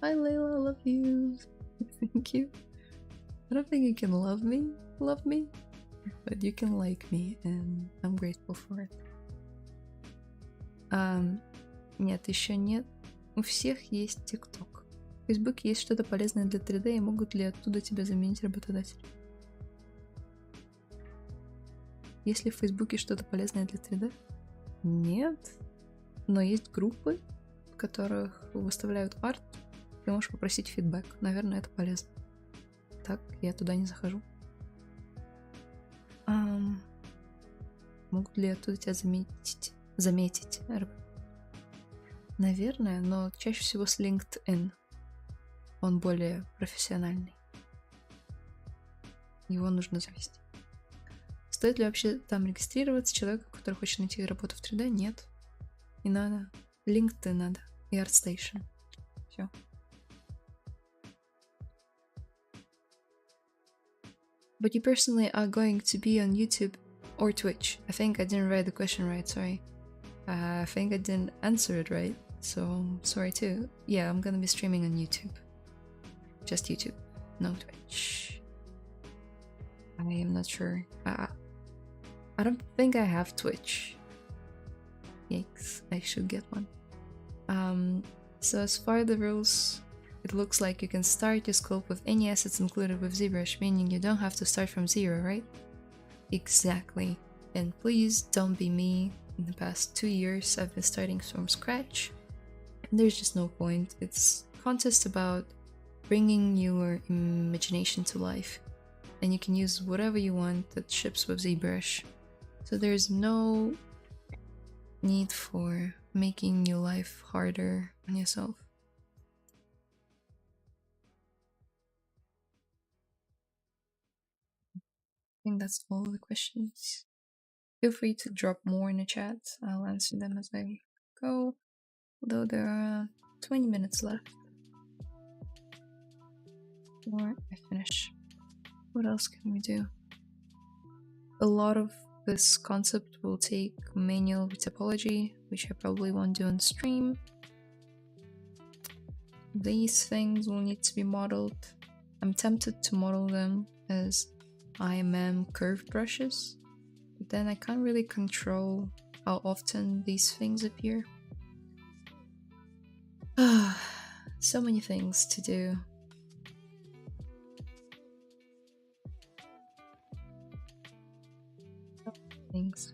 Hi Layla, I love you. Thank you. I don't think you can love me, but you can like me, and I'm grateful for it. Нет, еще нет. У всех есть ТикТок. В Фейсбуке есть что-то полезное для 3D, и могут ли оттуда тебя заменить работодатель? Есть ли в Фейсбуке что-то полезное для 3D? Нет. Но есть группы, в которых выставляют арт. Ты можешь попросить фидбэк. Наверное, это полезно. Так, я туда не захожу. Могут ли оттуда тебя заметить? Наверное, но чаще всего с LinkedIn. Он более профессиональный. Его нужно завести. Стоит ли вообще там регистрироваться человеку, который хочет найти работу в 3D? Нет. Не надо. LinkedIn надо. И ArtStation. Все. But you personally are going to be on YouTube or Twitch. I think I didn't write the question right, sorry. I think I didn't answer it right, so sorry too. Yeah, I'm gonna be streaming on YouTube. Just YouTube, no Twitch. I am not sure. I don't think I have Twitch. Yikes, I should get one. So as far as the rules, it looks like you can start your sculpt with any assets included with ZBrush, meaning you don't have to start from zero, right? Exactly. And please don't be me. In the past 2 years, I've been starting from scratch. And there's just no point. It's a contest about bringing your imagination to life. And you can use whatever you want that ships with ZBrush. So there's no need for making your life harder on yourself. I think that's all the questions. Feel free to drop more in the chat. I'll answer them as I go. Although there are 20 minutes left before I finish. What else can we do? A lot of this concept will take manual retopology, which I probably won't do on stream. These things will need to be modeled. I'm tempted to model them as IMM curve brushes, but then I can't really control how often these things appear. So many things to do. Things.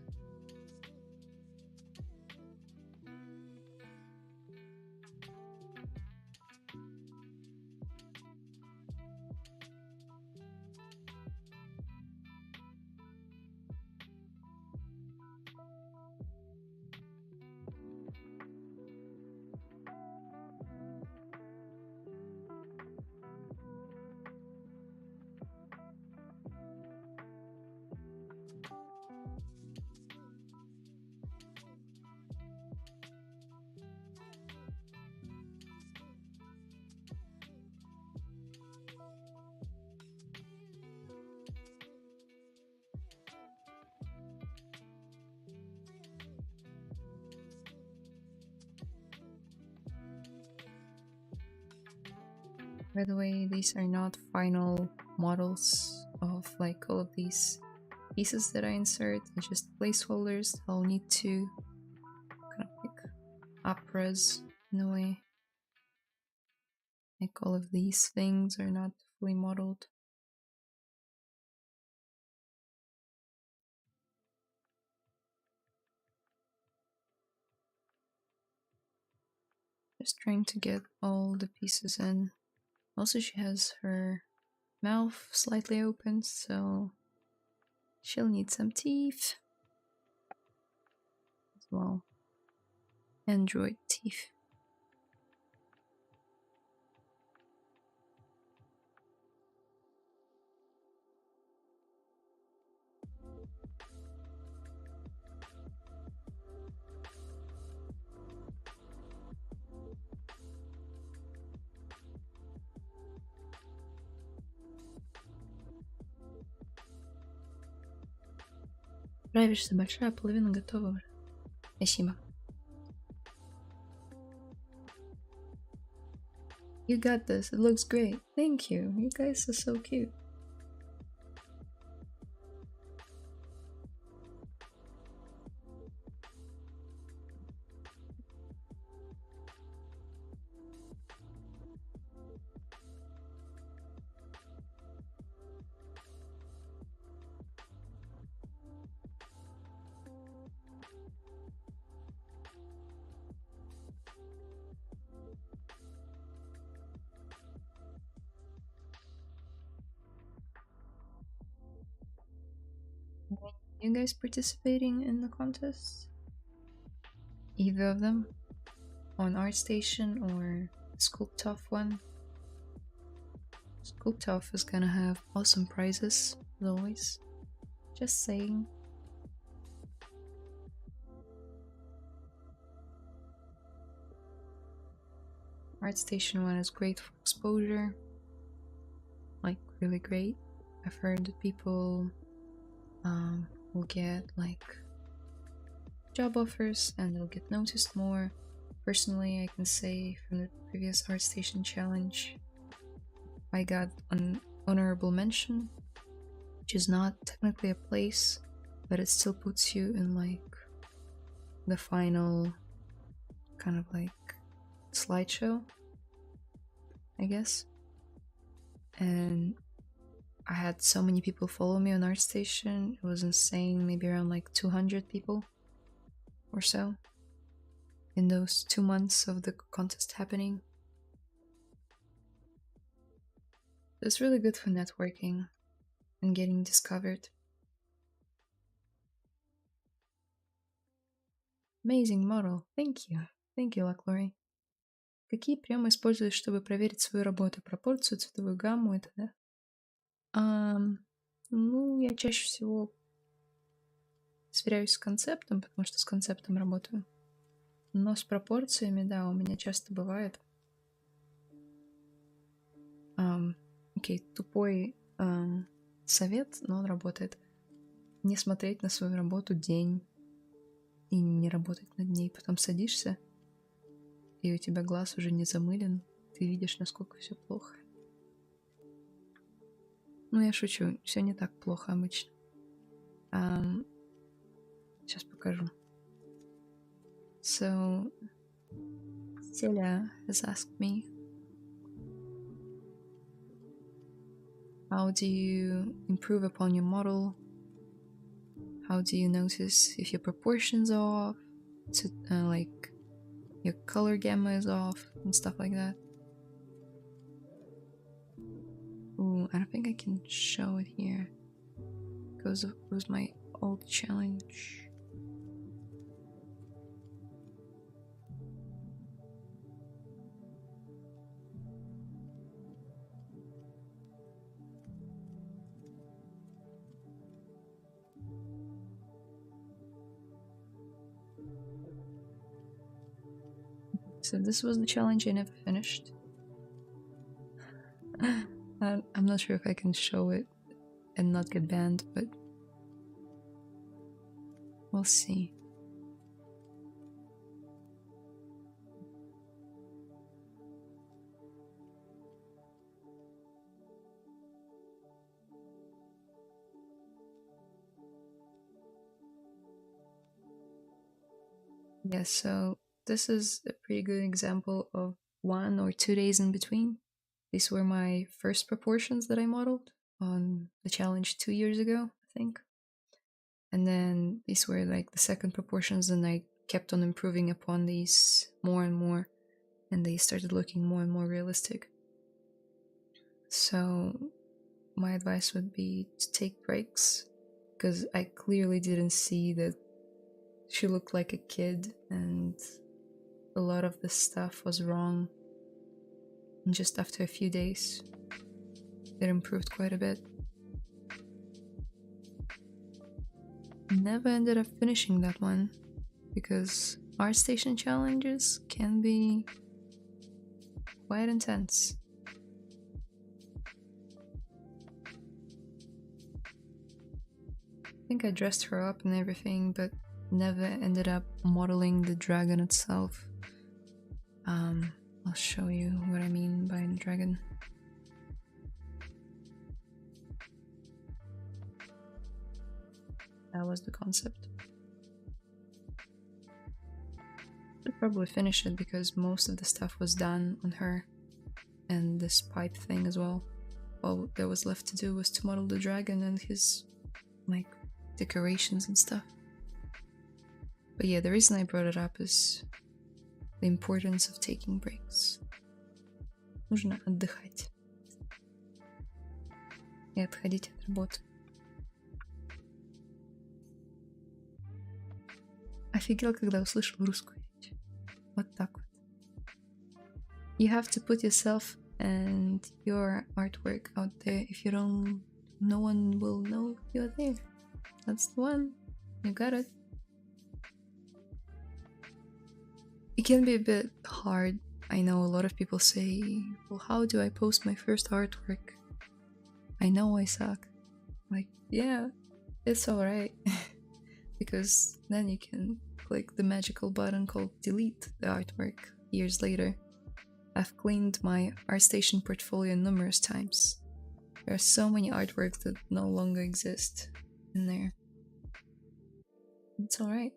By the way, these are not final models of like all of these pieces that I insert. They're just placeholders. I'll need to kind of like up-res in a way. Like all of these things are not fully modeled. Just trying to get all the pieces in. Also, she has her mouth slightly open, so she'll need some teeth as well. Android teeth. Справишься, большая половина готова уже. Спасибо. You got this. It looks great. Thank you. You guys are so cute. You guys participating in the contest? Either of them? On ArtStation or Sculpt one? Sculpt is gonna have awesome prizes, as always. Just saying. ArtStation 1 is great for exposure. Like, really great. I've heard that people will get like job offers and they'll get noticed more. Personally, I can say from the previous ArtStation challenge, I got an honorable mention, which is not technically a place, but it still puts you in like the final kind of like slideshow, I guess. And I had so many people follow me on ArtStation, it was insane, maybe around like 200 people or so in those 2 months of the contest happening. It's really good for networking and getting discovered. Amazing model. Thank you. Thank you, Laclori. Какие приемы используешь, чтобы проверить свою работу? Пропорцию, цветовую гамму и т.д. Ну, я чаще всего сверяюсь с концептом, потому что с концептом работаю. Но с пропорциями, да, у меня часто бывает. Окей, тупой совет, но он работает. Не смотреть на свою работу день и не работать над ней. Потом садишься, и у тебя глаз уже не замылен. Ты видишь, насколько все плохо. Ну, я шучу, все не так плохо обычно. Сейчас покажу. So, Celia has asked me, how do you improve upon your model? How do you notice if your proportions are off? Like your color gamma is off and stuff like that. Ooh, I don't think I can show it here because it was my old challenge. So this was the challenge I never finished. I'm not sure if I can show it and not get banned, but we'll see. Yeah, so this is a pretty good example of 1 or 2 days in between. These were my first proportions that I modeled on the challenge 2 years ago, I think. And then these were like the second proportions, and I kept on improving upon these more and more, and they started looking more and more realistic. So my advice would be to take breaks, because I clearly didn't see that she looked like a kid and a lot of the stuff was wrong. And just after a few days, it improved quite a bit. Never ended up finishing that one because ArtStation challenges can be quite intense. I think I dressed her up and everything, but never ended up modeling the dragon itself. I'll show you what I mean by dragon. That was the concept. Should probably finish it because most of the stuff was done on her, and this pipe thing as well. All that was left to do was to model the dragon and his, like, decorations and stuff. But yeah, the reason I brought it up is the importance of taking breaks. Нужно отдыхать. И отходить от работы. Офигел, когда услышал русскую речь. Вот так вот. You have to put yourself and your artwork out there. If you don't, no one will know you're there. That's the one. You got it. It can be a bit hard. I know a lot of people say, well, how do I post my first artwork? I know I suck. Like, yeah, it's alright. Because then you can click the magical button called delete the artwork years later. I've cleaned my ArtStation portfolio numerous times. There are so many artworks that no longer exist in there. It's alright.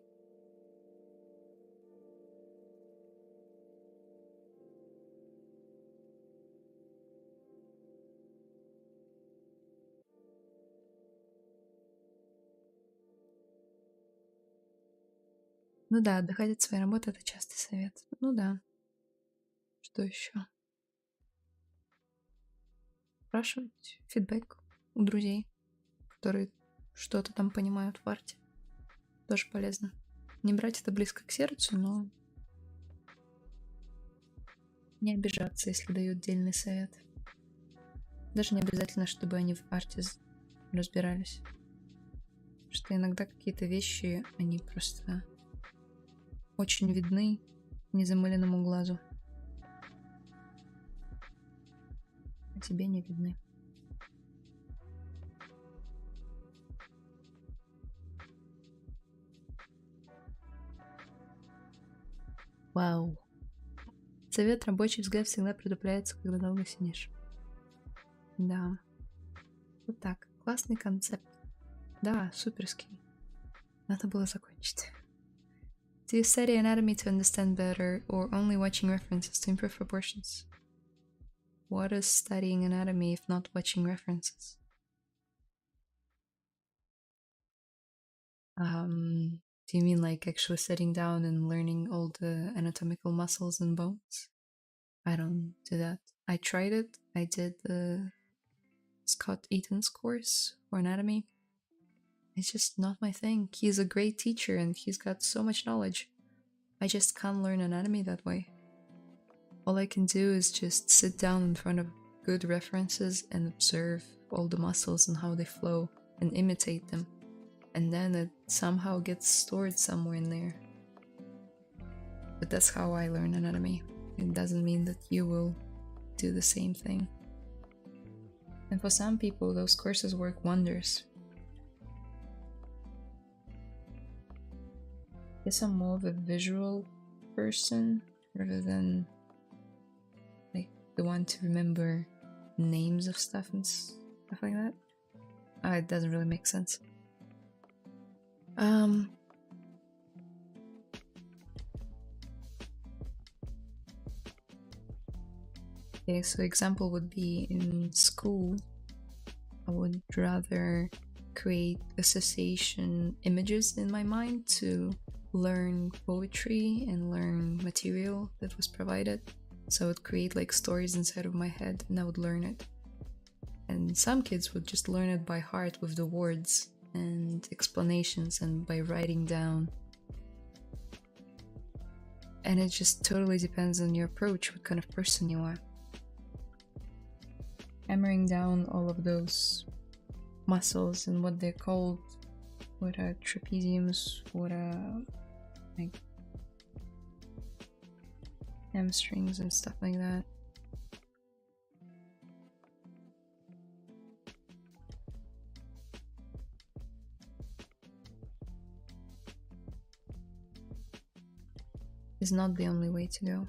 Ну да, отдыхать от своей работы — это частый совет. Ну да. Что еще? Спрашивать фидбэк у друзей, которые что-то там понимают в арте. Тоже полезно. Не брать это близко к сердцу, но не обижаться, если дают дельный совет. Даже не обязательно, чтобы они в арте разбирались. Потому что иногда какие-то вещи, они просто очень видны незамыленному глазу. А тебе не видны. Вау. Совет: рабочий взгляд всегда притупляется, когда долго сидишь. Да. Вот так. Классный концепт. Да, суперский. Надо было закончить. Do you study anatomy to understand better, or only watching references to improve proportions? What is studying anatomy if not watching references? Do you mean like actually sitting down and learning all the anatomical muscles and bones? I don't do that. I tried it. I did the Scott Eaton's course for anatomy. It's just not my thing. He's a great teacher and he's got so much knowledge. I just can't learn anatomy that way. All I can do is just sit down in front of good references and observe all the muscles and how they flow and imitate them. And then it somehow gets stored somewhere in there. But that's how I learn anatomy. It doesn't mean that you will do the same thing. And for some people, those courses work wonders. I guess I'm more of a visual person rather than like the one to remember names of stuff and stuff like that. It doesn't really make sense. Okay, so example would be in school, I would rather create association images in my mind to learn poetry and learn material that was provided. So I would create like stories inside of my head and I would learn it. And some kids would just learn it by heart with the words and explanations and by writing down. And it just totally depends on your approach, what kind of person you are. Hammering down all of those muscles and what they're called, what are trapeziums, what are like hamstrings and stuff like that. Is not the only way to go.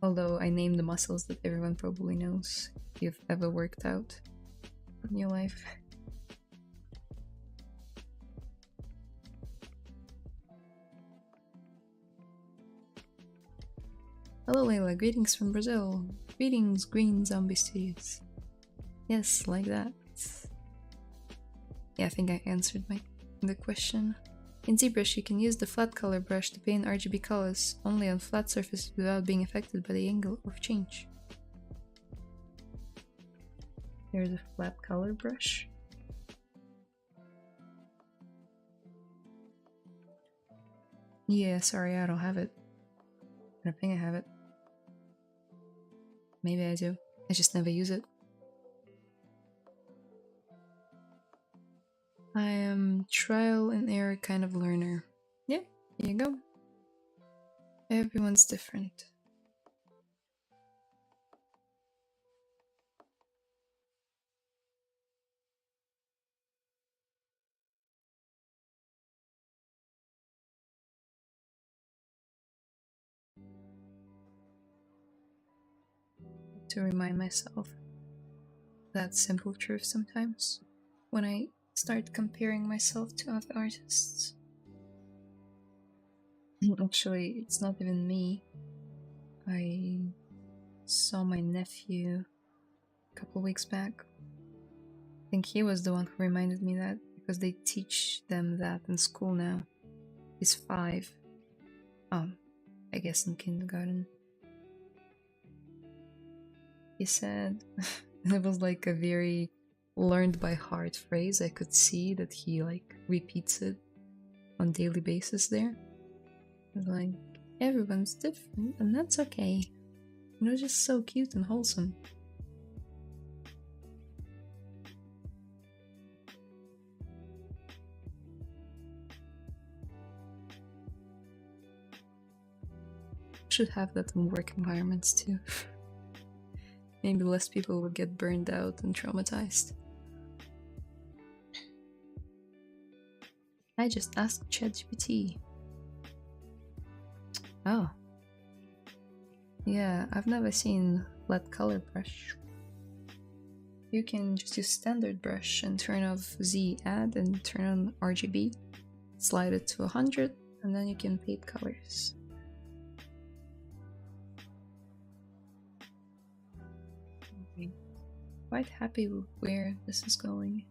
Although I named the muscles that everyone probably knows if you've ever worked out in your life. Hello Layla, greetings from Brazil. Greetings, Green Zombie Studios. Yes, like that. Yeah, I think I answered the question. In ZBrush, you can use the flat color brush to paint RGB colors only on flat surfaces without being affected by the angle of change. There's a flat color brush. Yeah, sorry, I don't have it. I don't think I have it. Maybe I do. I just never use it. I am trial and error kind of learner. Yeah, here you go. Everyone's different. To remind myself that simple truth sometimes when I start comparing myself to other artists. Actually, it's not even me. I saw my nephew a couple weeks back. I think he was the one who reminded me that, because they teach them that in school now. He's 5. I guess in kindergarten. He said, it was like a very learned by heart phrase. I could see that he like repeats it on a daily basis there. Like, everyone's different and that's okay. You know, just so cute and wholesome. Should have that in work environments too. Maybe less people would get burned out and traumatized. I just asked ChatGPT. Oh. Yeah, I've never seen flat color brush. You can just use standard brush and turn off Z add and turn on RGB. Slide it to 100 and then you can paint colors. Quite happy with where this is going.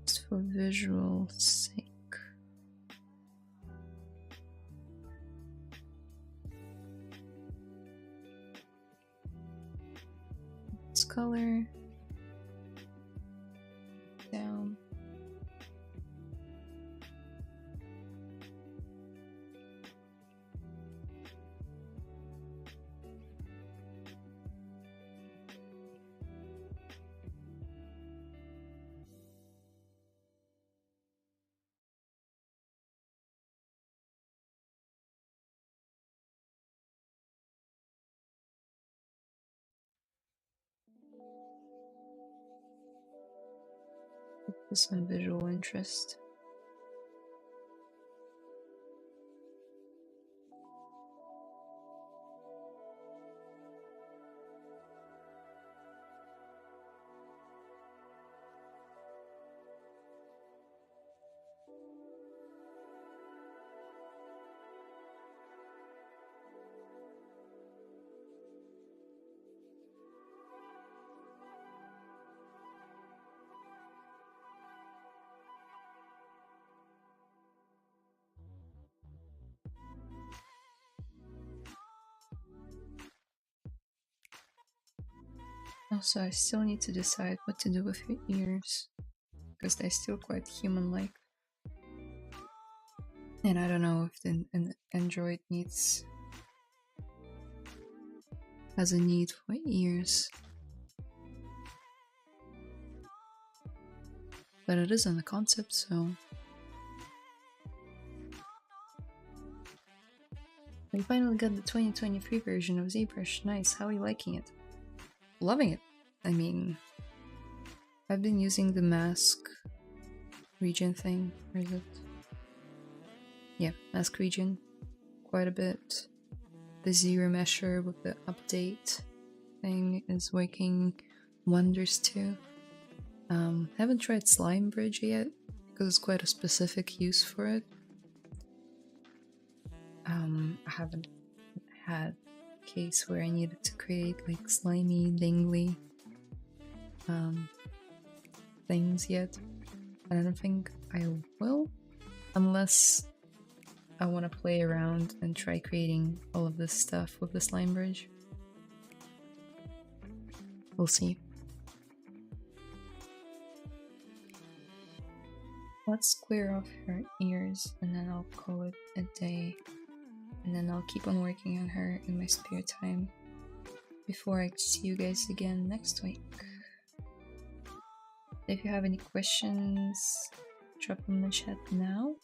Just for visual sake. This color down. With some visual interest. Also, I still need to decide what to do with your ears, because they're still quite human-like. And I don't know if an Android has a need for ears. But it is on the concept, so... We finally got the 2023 version of ZBrush. Nice, how are you liking it? Loving it. I mean, I've been using the mask region thing. Where is it? Yeah, mask region. Quite a bit. The ZBrush with the update thing is working wonders too. Haven't tried Slime Bridge yet because it's quite a specific use for it. I haven't had a case where I needed to create like slimy, dingly things yet. I don't think I will, unless I want to play around and try creating all of this stuff with the slime bridge. We'll see. Let's square off her ears and then I'll call it a day. And then I'll keep on working on her in my spare time before I see you guys again next week. If you have any questions, drop them in the chat now.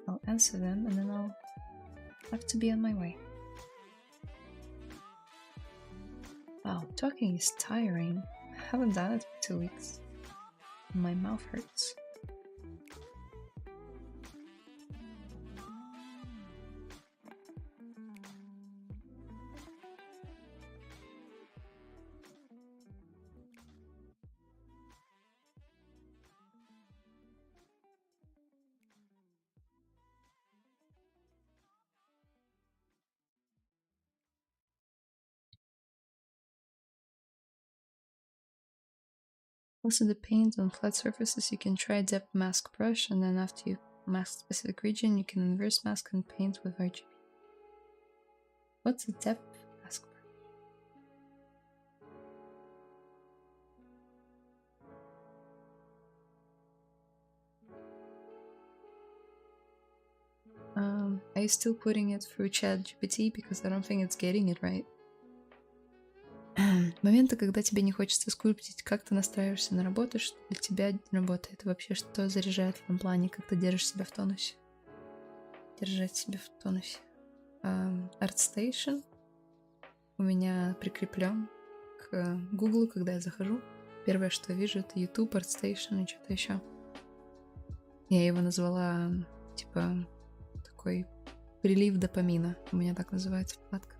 I'll answer them and then I'll have to be on my way. Wow, talking is tiring. I haven't done it for 2 weeks. My mouth hurts. Also, the paint on flat surfaces, you can try depth mask brush, and then after you mask specific region, you can inverse mask and paint with RGB. What's a depth mask brush? Are you still putting it through ChatGPT, because I don't think it's getting it right. Моменты, когда тебе не хочется скульптить, как ты настраиваешься на работу, что для тебя работает, и вообще что заряжает в том плане, как ты держишь себя в тонусе. Держать себя в тонусе. ArtStation у меня прикреплен к Google, когда я захожу. Первое, что я вижу, это YouTube, ArtStation и что-то еще. Я его назвала, типа, такой прилив допамина. У меня так называется вкладка.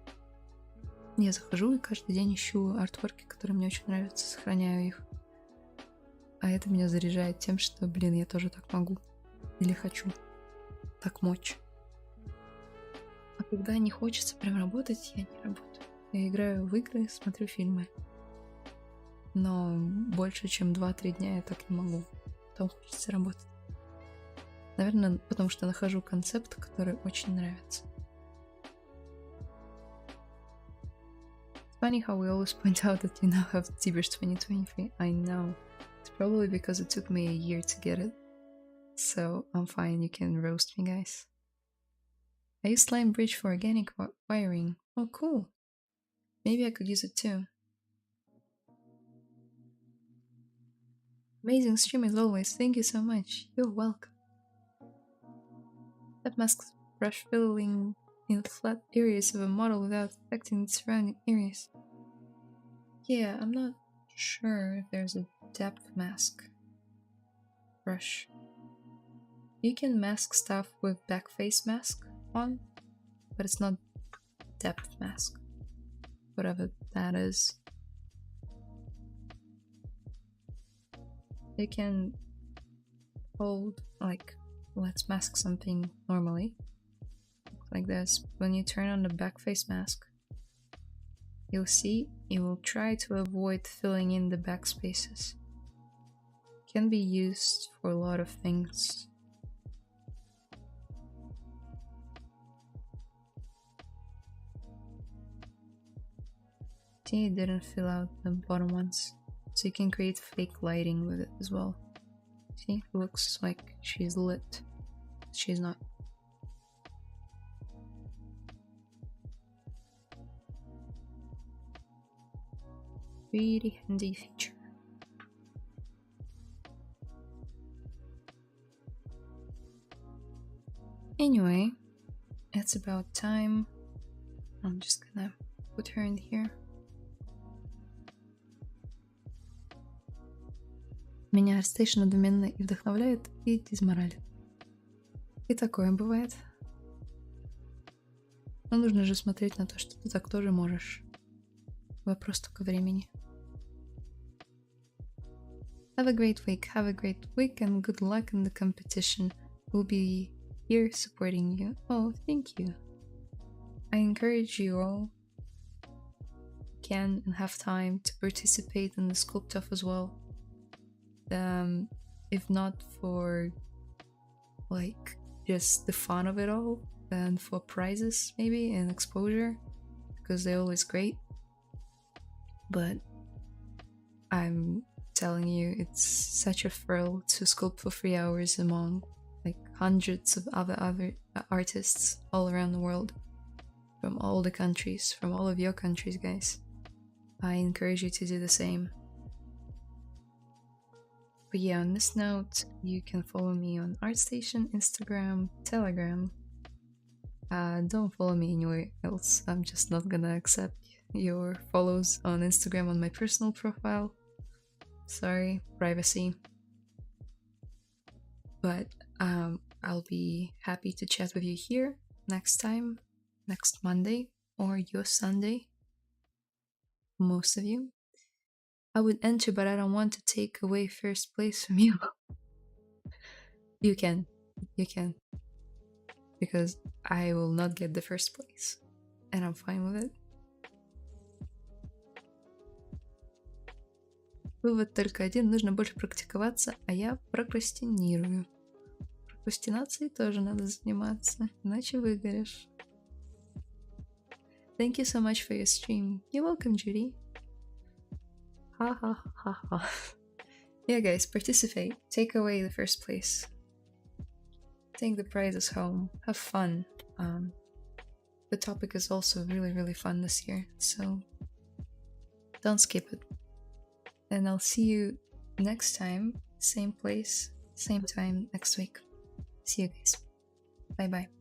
Я захожу и каждый день ищу артворки, которые мне очень нравятся, сохраняю их. А это меня заряжает тем, что, блин, я тоже так могу. Или хочу. Так мочь. А когда не хочется прям работать, я не работаю. Я играю в игры, смотрю фильмы. Но больше, чем 2-3 дня я так не могу. Потом хочется работать. Наверное, потому что нахожу концепт, который очень нравится. Funny how we always point out that you now have ZBrush 2023. I know. It's probably because it took me a year to get it. So I'm fine, you can roast me, guys. I use Slime Bridge for organic wiring. Oh, cool. Maybe I could use it too. Amazing stream as always. Thank you so much. You're welcome. That masks brush filling in flat areas of a model without affecting its surrounding areas. Yeah, I'm not sure if there's a depth mask brush. You can mask stuff with backface mask on, but it's not depth mask. Whatever that is. You can hold, like, let's mask something normally. Like this. When you turn on the backface mask, you'll see it will try to avoid filling in the backspaces. It can be used for a lot of things. See, it didn't fill out the bottom ones. So you can create fake lighting with it as well. See, it looks like she's lit. She's not. Really handy feature. Anyway, it's about time. I'm just gonna put her in here. Меня ArtStation одновременно и вдохновляет, и дезморалит. И такое бывает. Но нужно же смотреть на то, что ты так тоже можешь. Вопрос только времени. Have a great week, and good luck in the competition. We'll be here supporting you. Oh, thank you. I encourage you all can and have time to participate in the sculpt off as well. If not for like just the fun of it all, then for prizes maybe and exposure, because they're always great. But I'm telling you, it's such a thrill to sculpt for 3 hours among like hundreds of other artists all around the world, from all the countries, from all of your countries, guys. I encourage you to do the same. But yeah, on this note, you can follow me on ArtStation, Instagram, Telegram. Don't follow me anywhere else. I'm just not gonna accept your follows on Instagram on my personal profile. Sorry, privacy. But I'll be happy to chat with you here next time, next Monday, or your Sunday. Most of you. I would enter, but I don't want to take away first place from you. You can. Because I will not get the first place. And I'm fine with it. Вывод только один, нужно больше практиковаться, а я прокрастинирую. Прокрастинацией тоже надо заниматься, иначе выгоришь. Thank you so much for your stream. You're welcome, Judy. Ha ha ha ha. Yeah, guys, participate. Take away the first place. Take the prizes home. Have fun. The topic is also really, really fun this year, so don't skip it. And I'll see you next time, same place, same time next week. See you guys. Bye bye.